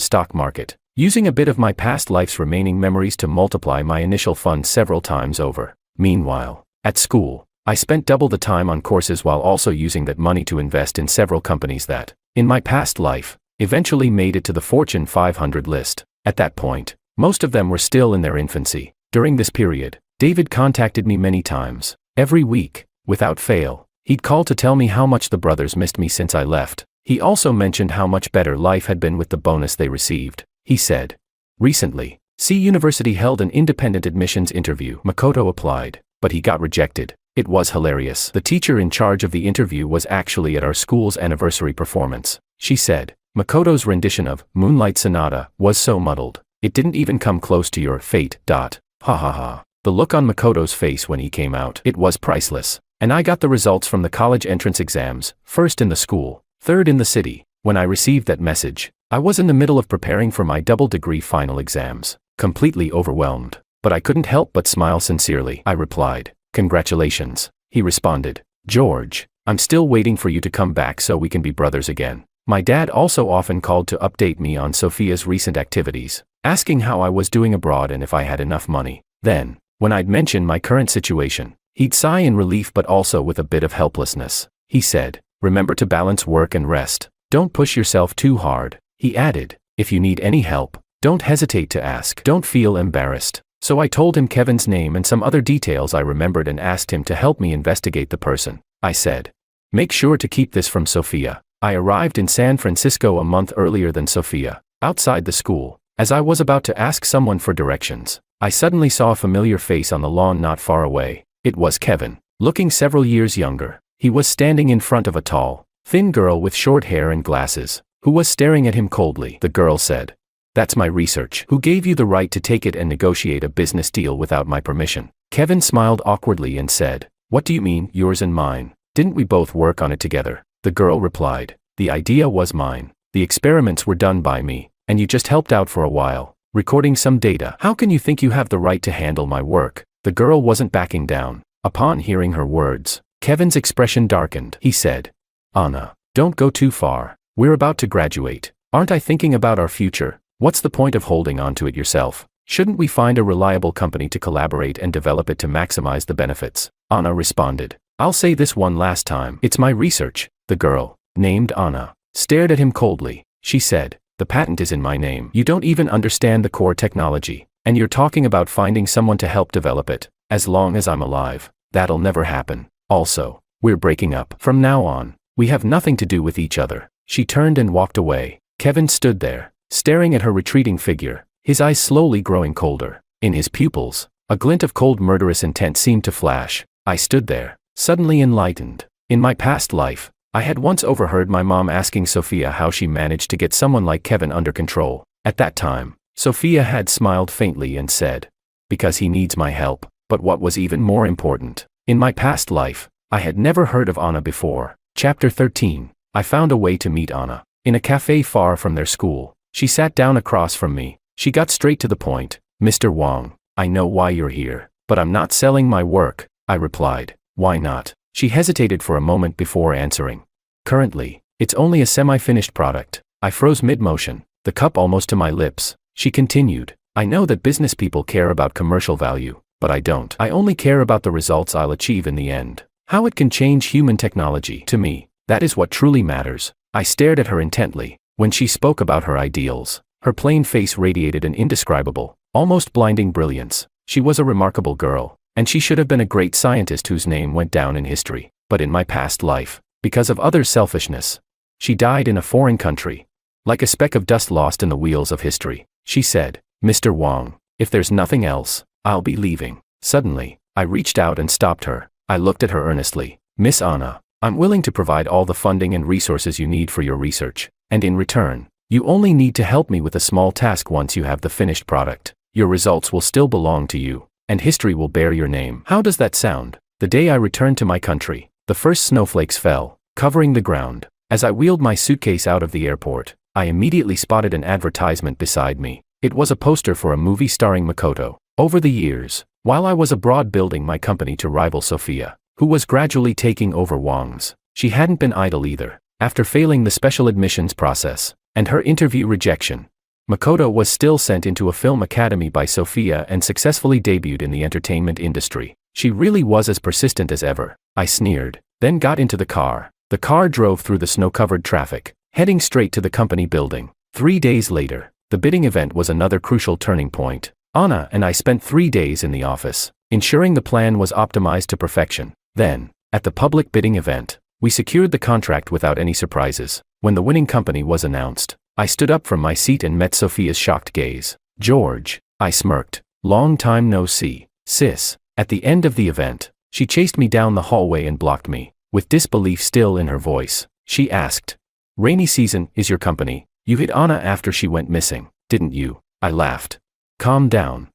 stock market, using a bit of my past life's remaining memories to multiply my initial funds several times over. Meanwhile, at school, I spent double the time on courses while also using that money to invest in several companies that, in my past life, eventually made it to the Fortune 500 list. At that point, most of them were still in their infancy. During this period, David contacted me many times. Every week, without fail, he'd call to tell me how much the brothers missed me since I left. He also mentioned how much better life had been with the bonus they received. He said, "Recently, C University held an independent admissions interview. Makoto applied, but he got rejected. It was hilarious. The teacher in charge of the interview was actually at our school's anniversary performance. She said, Makoto's rendition of Moonlight Sonata was so muddled, it didn't even come close to your fate. Ha ha ha. The look on Makoto's face when he came out, it was priceless. And I got the results from the college entrance exams, first in the school, third in the city. When I received that message, I was in the middle of preparing for my double degree final exams, completely overwhelmed. But I couldn't help but smile sincerely. I replied, "Congratulations." He responded, "George, I'm still waiting for you to come back so we can be brothers again." My dad also often called to update me on Sophia's recent activities, asking how I was doing abroad and if I had enough money. Then, when I'd mention my current situation, he'd sigh in relief but also with a bit of helplessness. He said, "Remember to balance work and rest. Don't push yourself too hard." He added, "If you need any help, don't hesitate to ask. Don't feel embarrassed." So I told him Kevin's name and some other details I remembered and asked him to help me investigate the person. I said, "Make sure to keep this from Sophia." I arrived in San Francisco a month earlier than Sophia. Outside the school, as I was about to ask someone for directions, I suddenly saw a familiar face on the lawn not far away. It was Kevin, looking several years younger. He was standing in front of a tall, thin girl with short hair and glasses, who was staring at him coldly. The girl said, "That's my research. Who gave you the right to take it and negotiate a business deal without my permission?" Kevin smiled awkwardly and said, "What do you mean, yours and mine? Didn't we both work on it together?" The girl replied, "The idea was mine. The experiments were done by me, and you just helped out for a while, recording some data. How can you think you have the right to handle my work?" The girl wasn't backing down. Upon hearing her words, Kevin's expression darkened. He said, "Anna, don't go too far. We're about to graduate. Aren't I thinking about our future? What's the point of holding on to it yourself? Shouldn't we find a reliable company to collaborate and develop it to maximize the benefits?" Anna responded, "I'll say this one last time. It's my research." The girl, named Anna, stared at him coldly. She said, The patent is in my name. You don't even understand the core technology. And you're talking about finding someone to help develop it. As long as I'm alive, that'll never happen. Also, we're breaking up. From now on, we have nothing to do with each other. She turned and walked away. Kevin stood there, staring at her retreating figure, his eyes slowly growing colder. In his pupils, a glint of cold murderous intent seemed to flash. I stood there, suddenly enlightened. In my past life, I had once overheard my mom asking Sophia how she managed to get someone like Kevin under control. At that time, Sophia had smiled faintly and said, "Because he needs my help." But what was even more important, in my past life, I had never heard of Anna before. Chapter 13. I found a way to meet Anna. In a cafe far from their school, she sat down across from me. She got straight to the point. "Mr. Wang, I know why you're here, but I'm not selling my work," I replied. "Why not?" She hesitated for a moment before answering. "Currently, it's only a semi-finished product." I froze mid-motion, the cup almost to my lips. She continued, "I know that business people care about commercial value, but I don't. I only care about the results I'll achieve in the end. How it can change human technology. To me, that is what truly matters." I stared at her intently. When she spoke about her ideals, her plain face radiated an indescribable, almost blinding brilliance. She was a remarkable girl, and she should have been a great scientist whose name went down in history. But in my past life, because of others' selfishness, she died in a foreign country. Like a speck of dust lost in the wheels of history. She said, "Mr. Wang, if there's nothing else, I'll be leaving." Suddenly, I reached out and stopped her. I looked at her earnestly. "Miss Anna, I'm willing to provide all the funding and resources you need for your research, and in return, you only need to help me with a small task. Once you have the finished product, your results will still belong to you, and history will bear your name. How does that sound?" The day I returned to my country, the first snowflakes fell, covering the ground. As I wheeled my suitcase out of the airport, I immediately spotted an advertisement beside me. It was a poster for a movie starring Makoto. Over the years, while I was abroad building my company to rival Sophia, who was gradually taking over Wang's, she hadn't been idle either. After failing the special admissions process, and her interview rejection, Makoto was still sent into a film academy by Sophia and successfully debuted in the entertainment industry. She really was as persistent as ever. I sneered, then got into the car. The car drove through the snow-covered traffic, heading straight to the company building. 3 days later, the bidding event was another crucial turning point. Anna and I spent 3 days in the office, ensuring the plan was optimized to perfection. Then, at the public bidding event, we secured the contract without any surprises. When the winning company was announced, I stood up from my seat and met Sophia's shocked gaze. "George," I smirked. "Long time no see, sis." At the end of the event, she chased me down the hallway and blocked me. With disbelief still in her voice, she asked, "Rainy season is your company. You hit Anna after she went missing, didn't you?" I laughed. Calm down,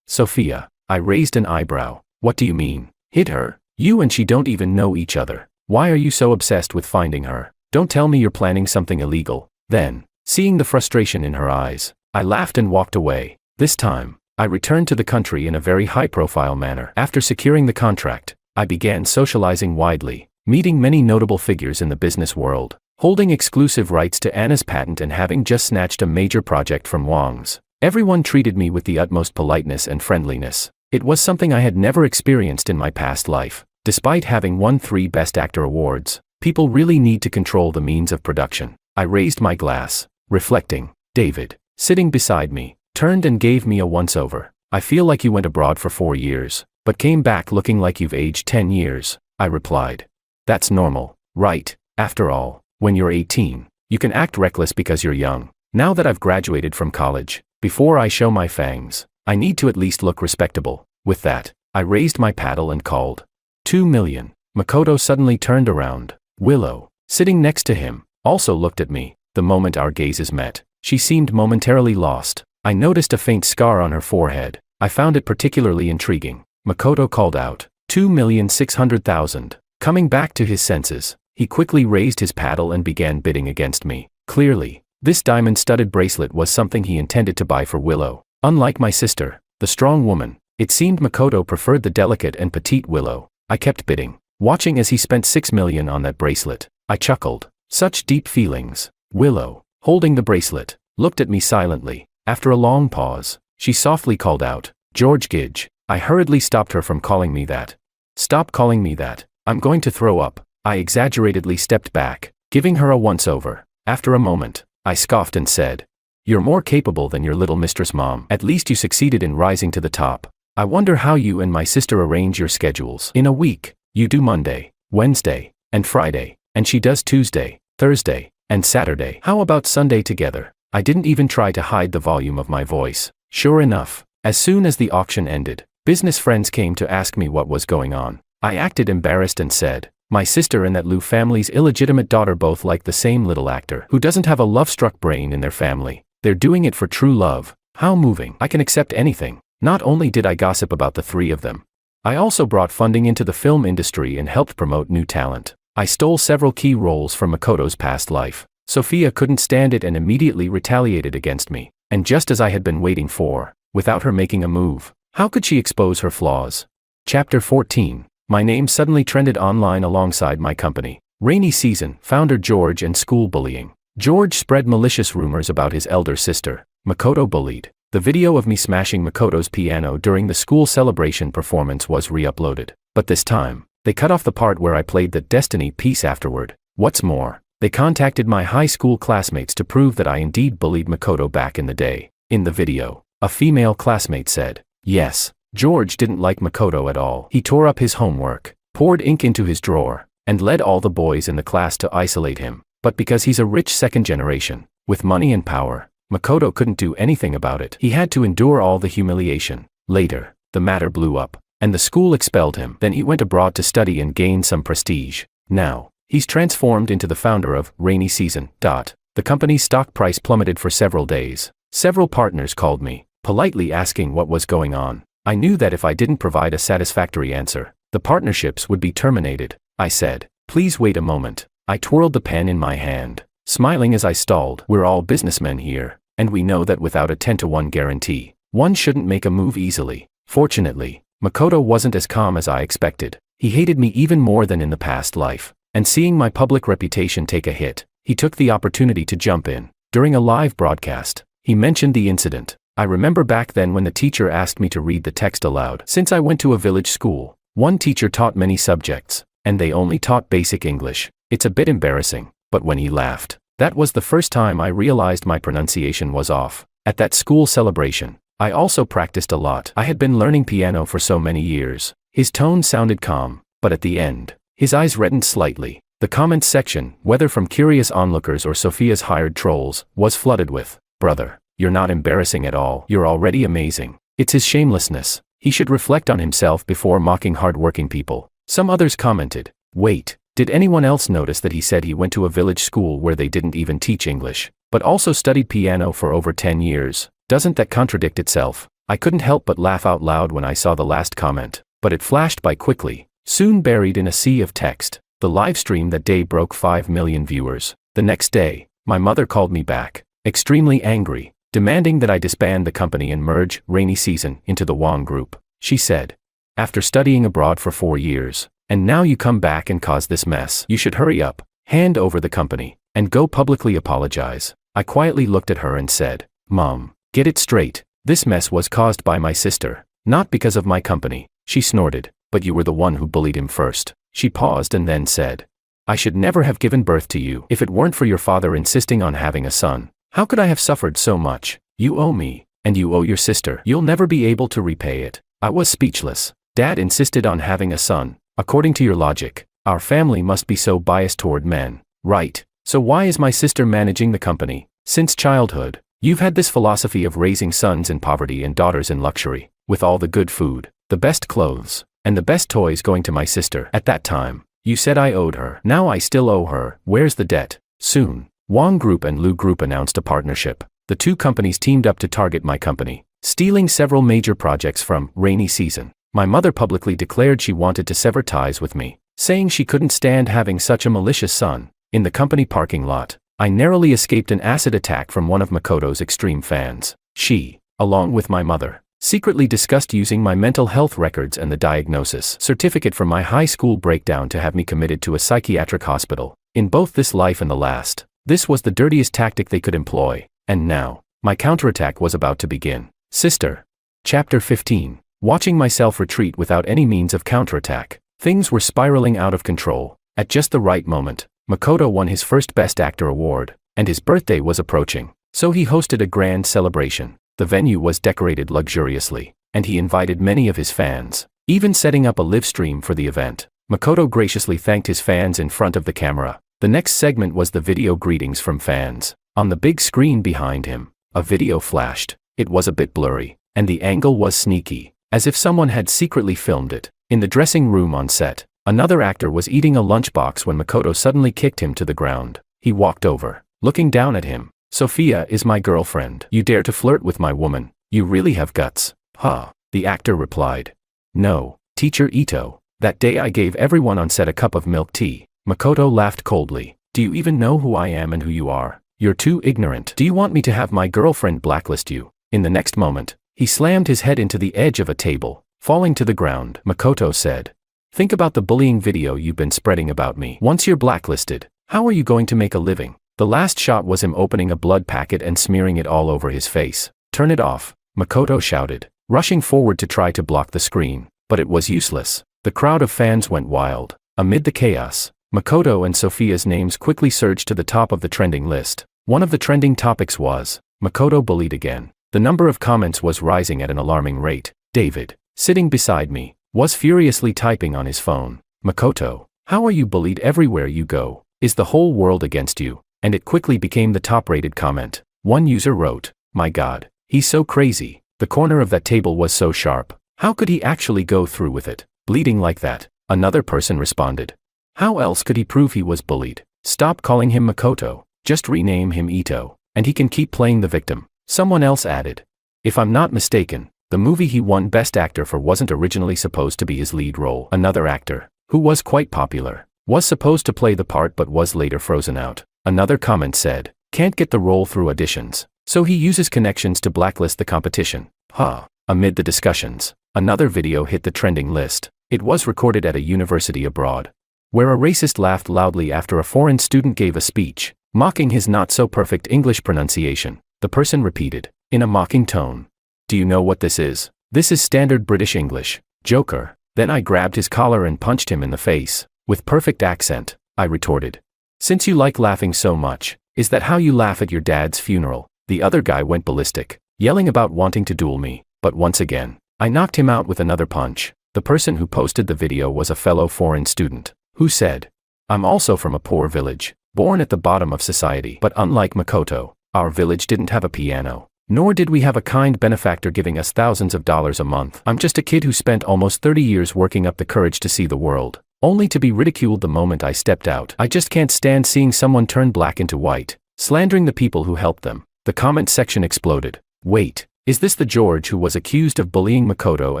Sophia." I raised an eyebrow. "What do you mean? Hit her? You and she don't even know each other. Why are you so obsessed with finding her? Don't tell me you're planning something illegal." Then, seeing the frustration in her eyes, I laughed and walked away. This time, I returned to the country in a very high-profile manner. After securing the contract, I began socializing widely, meeting many notable figures in the business world, holding exclusive rights to Anna's patent and having just snatched a major project from Wang's. Everyone treated me with the utmost politeness and friendliness. It was something I had never experienced in my past life. Despite having won 3 Best Actor awards, people really need to control the means of production. I raised my glass, reflecting. David, sitting beside me, turned and gave me a once-over. "I feel like you went abroad for 4 years, but came back looking like you've aged 10 years, I replied. "That's normal, right? After all, when you're 18, you can act reckless because you're young. Now that I've graduated from college, before I show my fangs, I need to at least look respectable." With that, I raised my paddle and called. 2 million. Makoto suddenly turned around. Willow, sitting next to him, also looked at me. The moment our gazes met, she seemed momentarily lost. I noticed a faint scar on her forehead. I found it particularly intriguing. Makoto called out, 2,600,000. Coming back to his senses, he quickly raised his paddle and began bidding against me. Clearly, this diamond-studded bracelet was something he intended to buy for Willow. Unlike my sister, the strong woman, it seemed Makoto preferred the delicate and petite Willow. I kept bidding, watching as he spent 6 million on that bracelet. I chuckled. Such deep feelings. Willow, holding the bracelet, looked at me silently. After a long pause, she softly called out, "George Gidge." I hurriedly stopped her from calling me that. "Stop calling me that. I'm going to throw up." I exaggeratedly stepped back, giving her a once-over. After a moment, I scoffed and said, "You're more capable than your little mistress, Mom. At least you succeeded in rising to the top. I wonder how you and my sister arrange your schedules. In a week, you do Monday, Wednesday, and Friday, and she does Tuesday, Thursday, and Saturday. How about Sunday together?" I didn't even try to hide the volume of my voice. Sure enough, as soon as the auction ended, business friends came to ask me what was going on. I acted embarrassed and said, "My sister and that Liu family's illegitimate daughter both like the same little actor who doesn't have a love-struck brain in their family. They're doing it for true love." How moving. I can accept anything. Not only did I gossip about the three of them, I also brought funding into the film industry and helped promote new talent. I stole several key roles from Makoto's past life. Sophia couldn't stand it and immediately retaliated against me. And just as I had been waiting for, without her making a move, how could she expose her flaws? Chapter 14. My name suddenly trended online alongside my company. Rainy season, founder George and school bullying. George spread malicious rumors about his elder sister, Makoto bullied. The video of me smashing Makoto's piano during the school celebration performance was re-uploaded. But this time, they cut off the part where I played the Destiny piece afterward. What's more, they contacted my high school classmates to prove that I indeed bullied Makoto back in the day. In the video, a female classmate said, "Yes, George didn't like Makoto at all. He tore up his homework, poured ink into his drawer, and led all the boys in the class to isolate him. But because he's a rich second generation, with money and power, Makoto couldn't do anything about it. He had to endure all the humiliation." Later, the matter blew up, and the school expelled him. Then he went abroad to study and gain some prestige. Now, he's transformed into the founder of Rainy Season. The company's stock price plummeted for several days. Several partners called me, politely asking what was going on. I knew that if I didn't provide a satisfactory answer, the partnerships would be terminated. I said, "Please wait a moment." I twirled the pen in my hand, smiling as I stalled. "We're all businessmen here, and we know that without a 10-to-1 guarantee, one shouldn't make a move easily." Fortunately, Makoto wasn't as calm as I expected. He hated me even more than in the past life, and seeing my public reputation take a hit, he took the opportunity to jump in. During a live broadcast, he mentioned the incident. I remember back then when the teacher asked me to read the text aloud. Since I went to a village school, one teacher taught many subjects, and they only taught basic English. It's a bit embarrassing, but when he laughed, that was the first time I realized my pronunciation was off. At that school celebration, I also practiced a lot. I had been learning piano for so many years. His tone sounded calm, but at the end, his eyes reddened slightly. The comments section, whether from curious onlookers or Sophia's hired trolls, was flooded with, "Brother, you're not embarrassing at all. You're already amazing." It's his shamelessness. He should reflect on himself before mocking hard-working people. Some others commented, "Wait, did anyone else notice that he said he went to a village school where they didn't even teach English, but also studied piano for over 10 years? Doesn't that contradict itself?" I couldn't help but laugh out loud when I saw the last comment, but it flashed by quickly, soon buried in a sea of text. The live stream that day broke 5 million viewers. The next day, my mother called me back, extremely angry, demanding that I disband the company and merge Rainy Season into the Wang Group. She said, "After studying abroad for 4 years, and now you come back and cause this mess. You should hurry up, hand over the company, and go publicly apologize." I quietly looked at her and said, "Mom, get it straight. This mess was caused by my sister, not because of my company." She snorted, "But you were the one who bullied him first." She paused and then said, "I should never have given birth to you. If it weren't for your father insisting on having a son, how could I have suffered so much? You owe me, and you owe your sister. You'll never be able to repay it." I was speechless. Dad insisted on having a son. According to your logic, our family must be so biased toward men, right? So why is my sister managing the company? Since childhood, you've had this philosophy of raising sons in poverty and daughters in luxury, with all the good food, the best clothes, and the best toys going to my sister. At that time, you said I owed her. Now I still owe her. Where's the debt? Soon, Wang Group and Liu Group announced a partnership. The two companies teamed up to target my company, stealing several major projects from Rainy Season. My mother publicly declared she wanted to sever ties with me, saying she couldn't stand having such a malicious son. In the company parking lot, I narrowly escaped an acid attack from one of Makoto's extreme fans. She, along with my mother, secretly discussed using my mental health records and the diagnosis certificate from my high school breakdown to have me committed to a psychiatric hospital. In both this life and the last, this was the dirtiest tactic they could employ, and now, my counterattack was about to begin. Sister. Chapter 15. Watching myself retreat without any means of counterattack, things were spiraling out of control. At just the right moment, Makoto won his first Best Actor award. and his birthday was approaching. So he hosted a grand celebration. The venue was decorated luxuriously, and he invited many of his fans, even setting up a live stream for the event. Makoto graciously thanked his fans in front of the camera. The next segment was the video greetings from fans. On the big screen behind him, a video flashed. It was a bit blurry, and the angle was sneaky, as if someone had secretly filmed it. In the dressing room on set, another actor was eating a lunchbox when Makoto suddenly kicked him to the ground. He walked over, looking down at him. "Sophia is my girlfriend. You dare to flirt with my woman? You really have guts." "Huh?" the actor replied. "No, Teacher Ito. That day I gave everyone on set a cup of milk tea." Makoto laughed coldly. "Do you even know who I am and who you are? You're too ignorant. Do you want me to have my girlfriend blacklist you?" In the next moment, he slammed his head into the edge of a table, falling to the ground. Makoto said, "Think about the bullying video you've been spreading about me. Once you're blacklisted, how are you going to make a living?" The last shot was him opening a blood packet and smearing it all over his face. "Turn it off," Makoto shouted, rushing forward to try to block the screen, but it was useless. The crowd of fans went wild. Amid the chaos, Makoto and Sophia's names quickly surged to the top of the trending list. One of the trending topics was, "Makoto bullied again." The number of comments was rising at an alarming rate. David, sitting beside me, was furiously typing on his phone. "Makoto, how are you bullied everywhere you go? Is the whole world against you?" And it quickly became the top-rated comment. One user wrote, "My God, he's so crazy. The corner of that table was so sharp. How could he actually go through with it, bleeding like that?" Another person responded, "How else could he prove he was bullied? Stop calling him Makoto. Just rename him Ito, and he can keep playing the victim." Someone else added, "If I'm not mistaken, the movie he won Best Actor for wasn't originally supposed to be his lead role." Another actor, who was quite popular, was supposed to play the part but was later frozen out. Another comment said, "Can't get the role through auditions, so he uses connections to blacklist the competition." Huh. Amid the discussions, another video hit the trending list. It was recorded at a university abroad, where a racist laughed loudly after a foreign student gave a speech, mocking his not-so-perfect English pronunciation. The person repeated, in a mocking tone, "Do you know what this is? This is standard British English, joker." Then I grabbed his collar and punched him in the face. With perfect accent, I retorted, "Since you like laughing so much, is that how you laugh at your dad's funeral?" The other guy went ballistic, yelling about wanting to duel me, but once again, I knocked him out with another punch. The person who posted the video was a fellow foreign student, who said, "I'm also from a poor village, born at the bottom of society, but unlike Makoto, our village didn't have a piano, nor did we have a kind benefactor giving us thousands of dollars a month. I'm just a kid who spent almost 30 years working up the courage to see the world, only to be ridiculed the moment I stepped out. I just can't stand seeing someone turn black into white, slandering the people who helped them." The comment section exploded. Wait, is this the George who was accused of bullying Makoto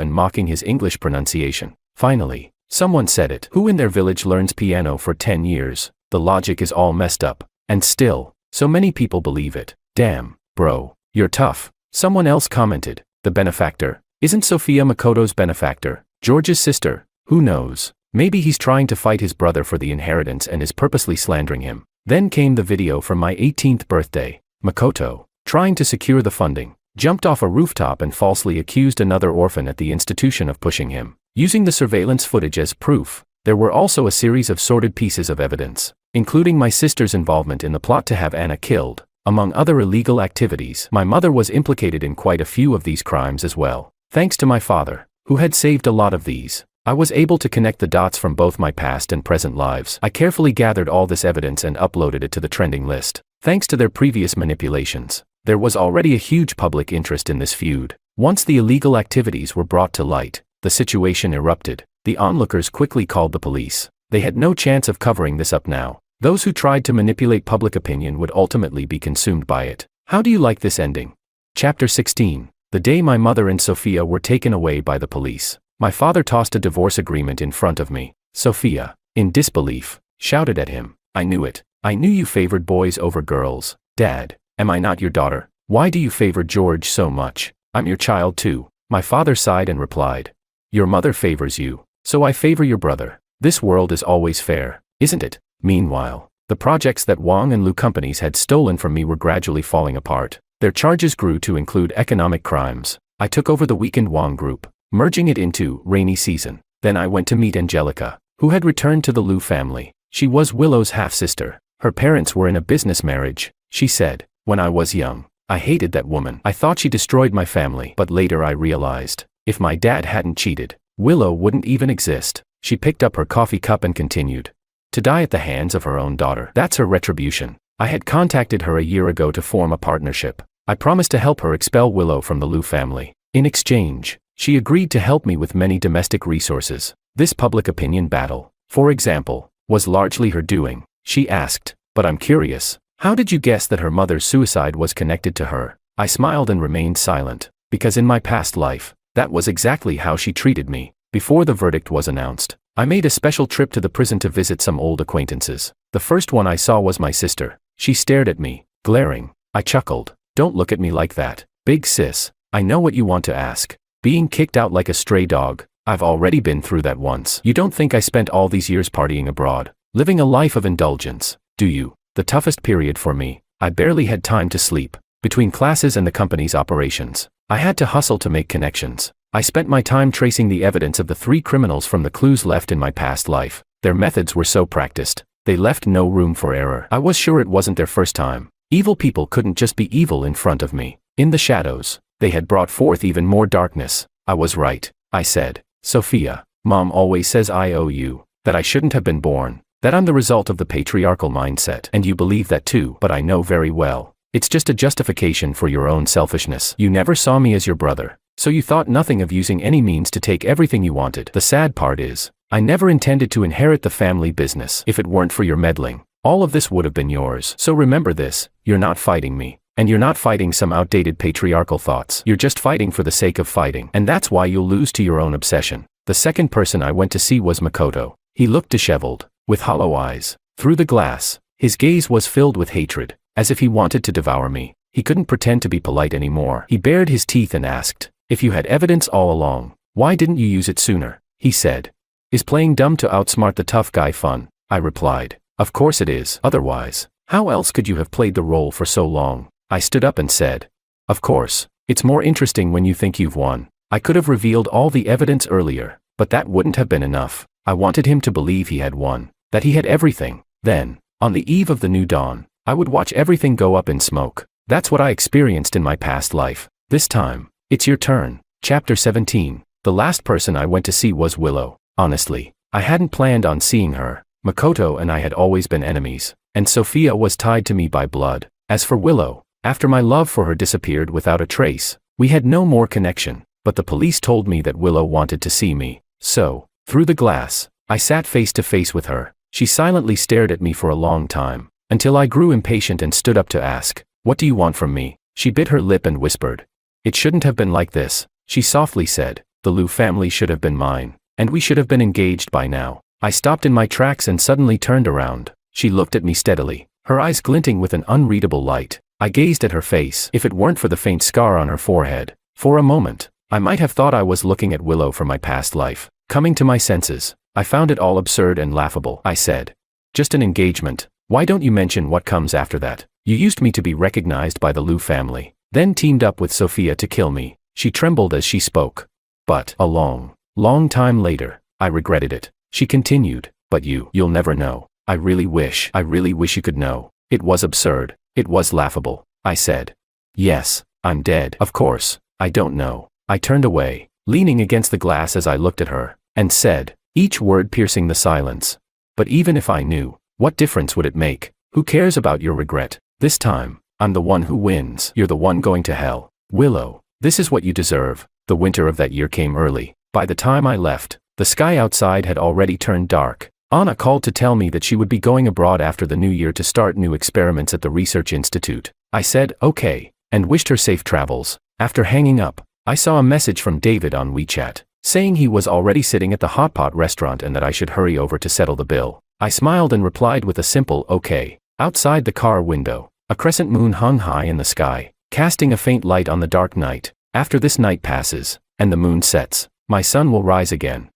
and mocking his English pronunciation? Finally, someone said it. Who in their village learns piano for 10 years? The logic is all messed up, and still, so many people believe it. Damn, bro, you're tough. Someone else commented, "The benefactor? Isn't Sophia Makoto's benefactor George's sister? Who knows? Maybe he's trying to fight his brother for the inheritance and is purposely slandering him." Then came the video from my 18th birthday. Makoto, trying to secure the funding, jumped off a rooftop and falsely accused another orphan at the institution of pushing him, using the surveillance footage as proof. There were also a series of sordid pieces of evidence, including my sister's involvement in the plot to have Anna killed. Among other illegal activities, my mother was implicated in quite a few of these crimes as well. Thanks to my father, who had saved a lot of these, I was able to connect the dots from both my past and present lives. I carefully gathered all this evidence and uploaded it to the trending list. Thanks to their previous manipulations, there was already a huge public interest in this feud. Once the illegal activities were brought to light, the situation erupted. The onlookers quickly called the police. They had no chance of covering this up now. Those who tried to manipulate public opinion would ultimately be consumed by it. How do you like this ending? Chapter 16. The day my mother and Sophia were taken away by the police, my father tossed a divorce agreement in front of me. Sophia, in disbelief, shouted at him, "I knew it. I knew you favored boys over girls. Dad, am I not your daughter? Why do you favor George so much? I'm your child too." My father sighed and replied, "Your mother favors you, so I favor your brother. This world is always fair, isn't it?" Meanwhile, the projects that Wang and Lu companies had stolen from me were gradually falling apart. Their charges grew to include economic crimes. I took over the Weekend Wang Group, merging it into Rainy Season. Then I went to meet Angelica, who had returned to the Lu family. She was Willow's half-sister. Her parents were in a business marriage, she said. When I was young, I hated that woman. I thought she destroyed my family. But later I realized, if my dad hadn't cheated, Willow wouldn't even exist. She picked up her coffee cup and continued. To die at the hands of her own daughter. That's her retribution. I had contacted her a year ago to form a partnership. I promised to help her expel Willow from the Liu family. In exchange, she agreed to help me with many domestic resources. This public opinion battle, for example, was largely her doing. She asked, but I'm curious, how did you guess that her mother's suicide was connected to her? I smiled and remained silent, because in my past life, that was exactly how she treated me. Before the verdict was announced, I made a special trip to the prison to visit some old acquaintances. The first one I saw was my sister. She stared at me, glaring. I chuckled. Don't look at me like that, big sis. I know what you want to ask. Being kicked out like a stray dog. I've already been through that once. You don't think I spent all these years partying abroad, living a life of indulgence, do you? The toughest period for me. I barely had time to sleep. Between classes and the company's operations, I had to hustle to make connections. I spent my time tracing the evidence of the 3 criminals from the clues left in my past life. Their methods were so practiced, they left no room for error. I was sure it wasn't their first time. Evil people couldn't just be evil in front of me. In the shadows, they had brought forth even more darkness. I was right, I said. Sophia, Mom always says I owe you, that I shouldn't have been born, that I'm the result of the patriarchal mindset. And you believe that too. But I know very well, it's just a justification for your own selfishness. You never saw me as your brother, so you thought nothing of using any means to take everything you wanted. The sad part is, I never intended to inherit the family business. If it weren't for your meddling, all of this would have been yours. So remember this, you're not fighting me. And you're not fighting some outdated patriarchal thoughts. You're just fighting for the sake of fighting. And that's why you'll lose to your own obsession. The second person I went to see was Makoto. He looked disheveled, with hollow eyes. Through the glass, his gaze was filled with hatred, as if he wanted to devour me. He couldn't pretend to be polite anymore. He bared his teeth and asked, if you had evidence all along, why didn't you use it sooner? He said. Is playing dumb to outsmart the tough guy fun? I replied. Of course it is. Otherwise, how else could you have played the role for so long? I stood up and said, of course, it's more interesting when you think you've won. I could have revealed all the evidence earlier, but that wouldn't have been enough. I wanted him to believe he had won, that he had everything. Then, on the eve of the new dawn, I would watch everything go up in smoke. That's what I experienced in my past life. This time, it's your turn. Chapter 17. The last person I went to see was Willow. Honestly, I hadn't planned on seeing her. Makoto and I had always been enemies, and Sophia was tied to me by blood. As for Willow, after my love for her disappeared without a trace, we had no more connection, but the police told me that Willow wanted to see me. So, through the glass, I sat face to face with her. She silently stared at me for a long time, until I grew impatient and stood up to ask, what do you want from me? She bit her lip and whispered. It shouldn't have been like this, she softly said. The Liu family should have been mine, and we should have been engaged by now. I stopped in my tracks and suddenly turned around. She looked at me steadily, her eyes glinting with an unreadable light. I gazed at her face. If it weren't for the faint scar on her forehead, for a moment, I might have thought I was looking at Willow from my past life. Coming to my senses, I found it all absurd and laughable. I said, just an engagement. Why don't you mention what comes after that? You used me to be recognized by the Liu family, then teamed up with Sophia to kill me. She trembled as she spoke. But, a long time later, I regretted it. She continued, but you'll never know. I really wish you could know. It was absurd. It was laughable. I said. Yes, I'm dead. Of course, I don't know. I turned away, leaning against the glass as I looked at her, and said, each word piercing the silence. But even if I knew, what difference would it make? Who cares about your regret? This time, I'm the one who wins. You're the one going to hell. Willow, this is what you deserve. The winter of that year came early. By the time I left, the sky outside had already turned dark. Anna called to tell me that she would be going abroad after the new year to start new experiments at the research institute. I said, okay, and wished her safe travels. After hanging up, I saw a message from David on WeChat, saying he was already sitting at the hot pot restaurant and that I should hurry over to settle the bill. I smiled and replied with a simple okay. Outside the car window, a crescent moon hung high in the sky, casting a faint light on the dark night. After this night passes, and the moon sets, my sun will rise again.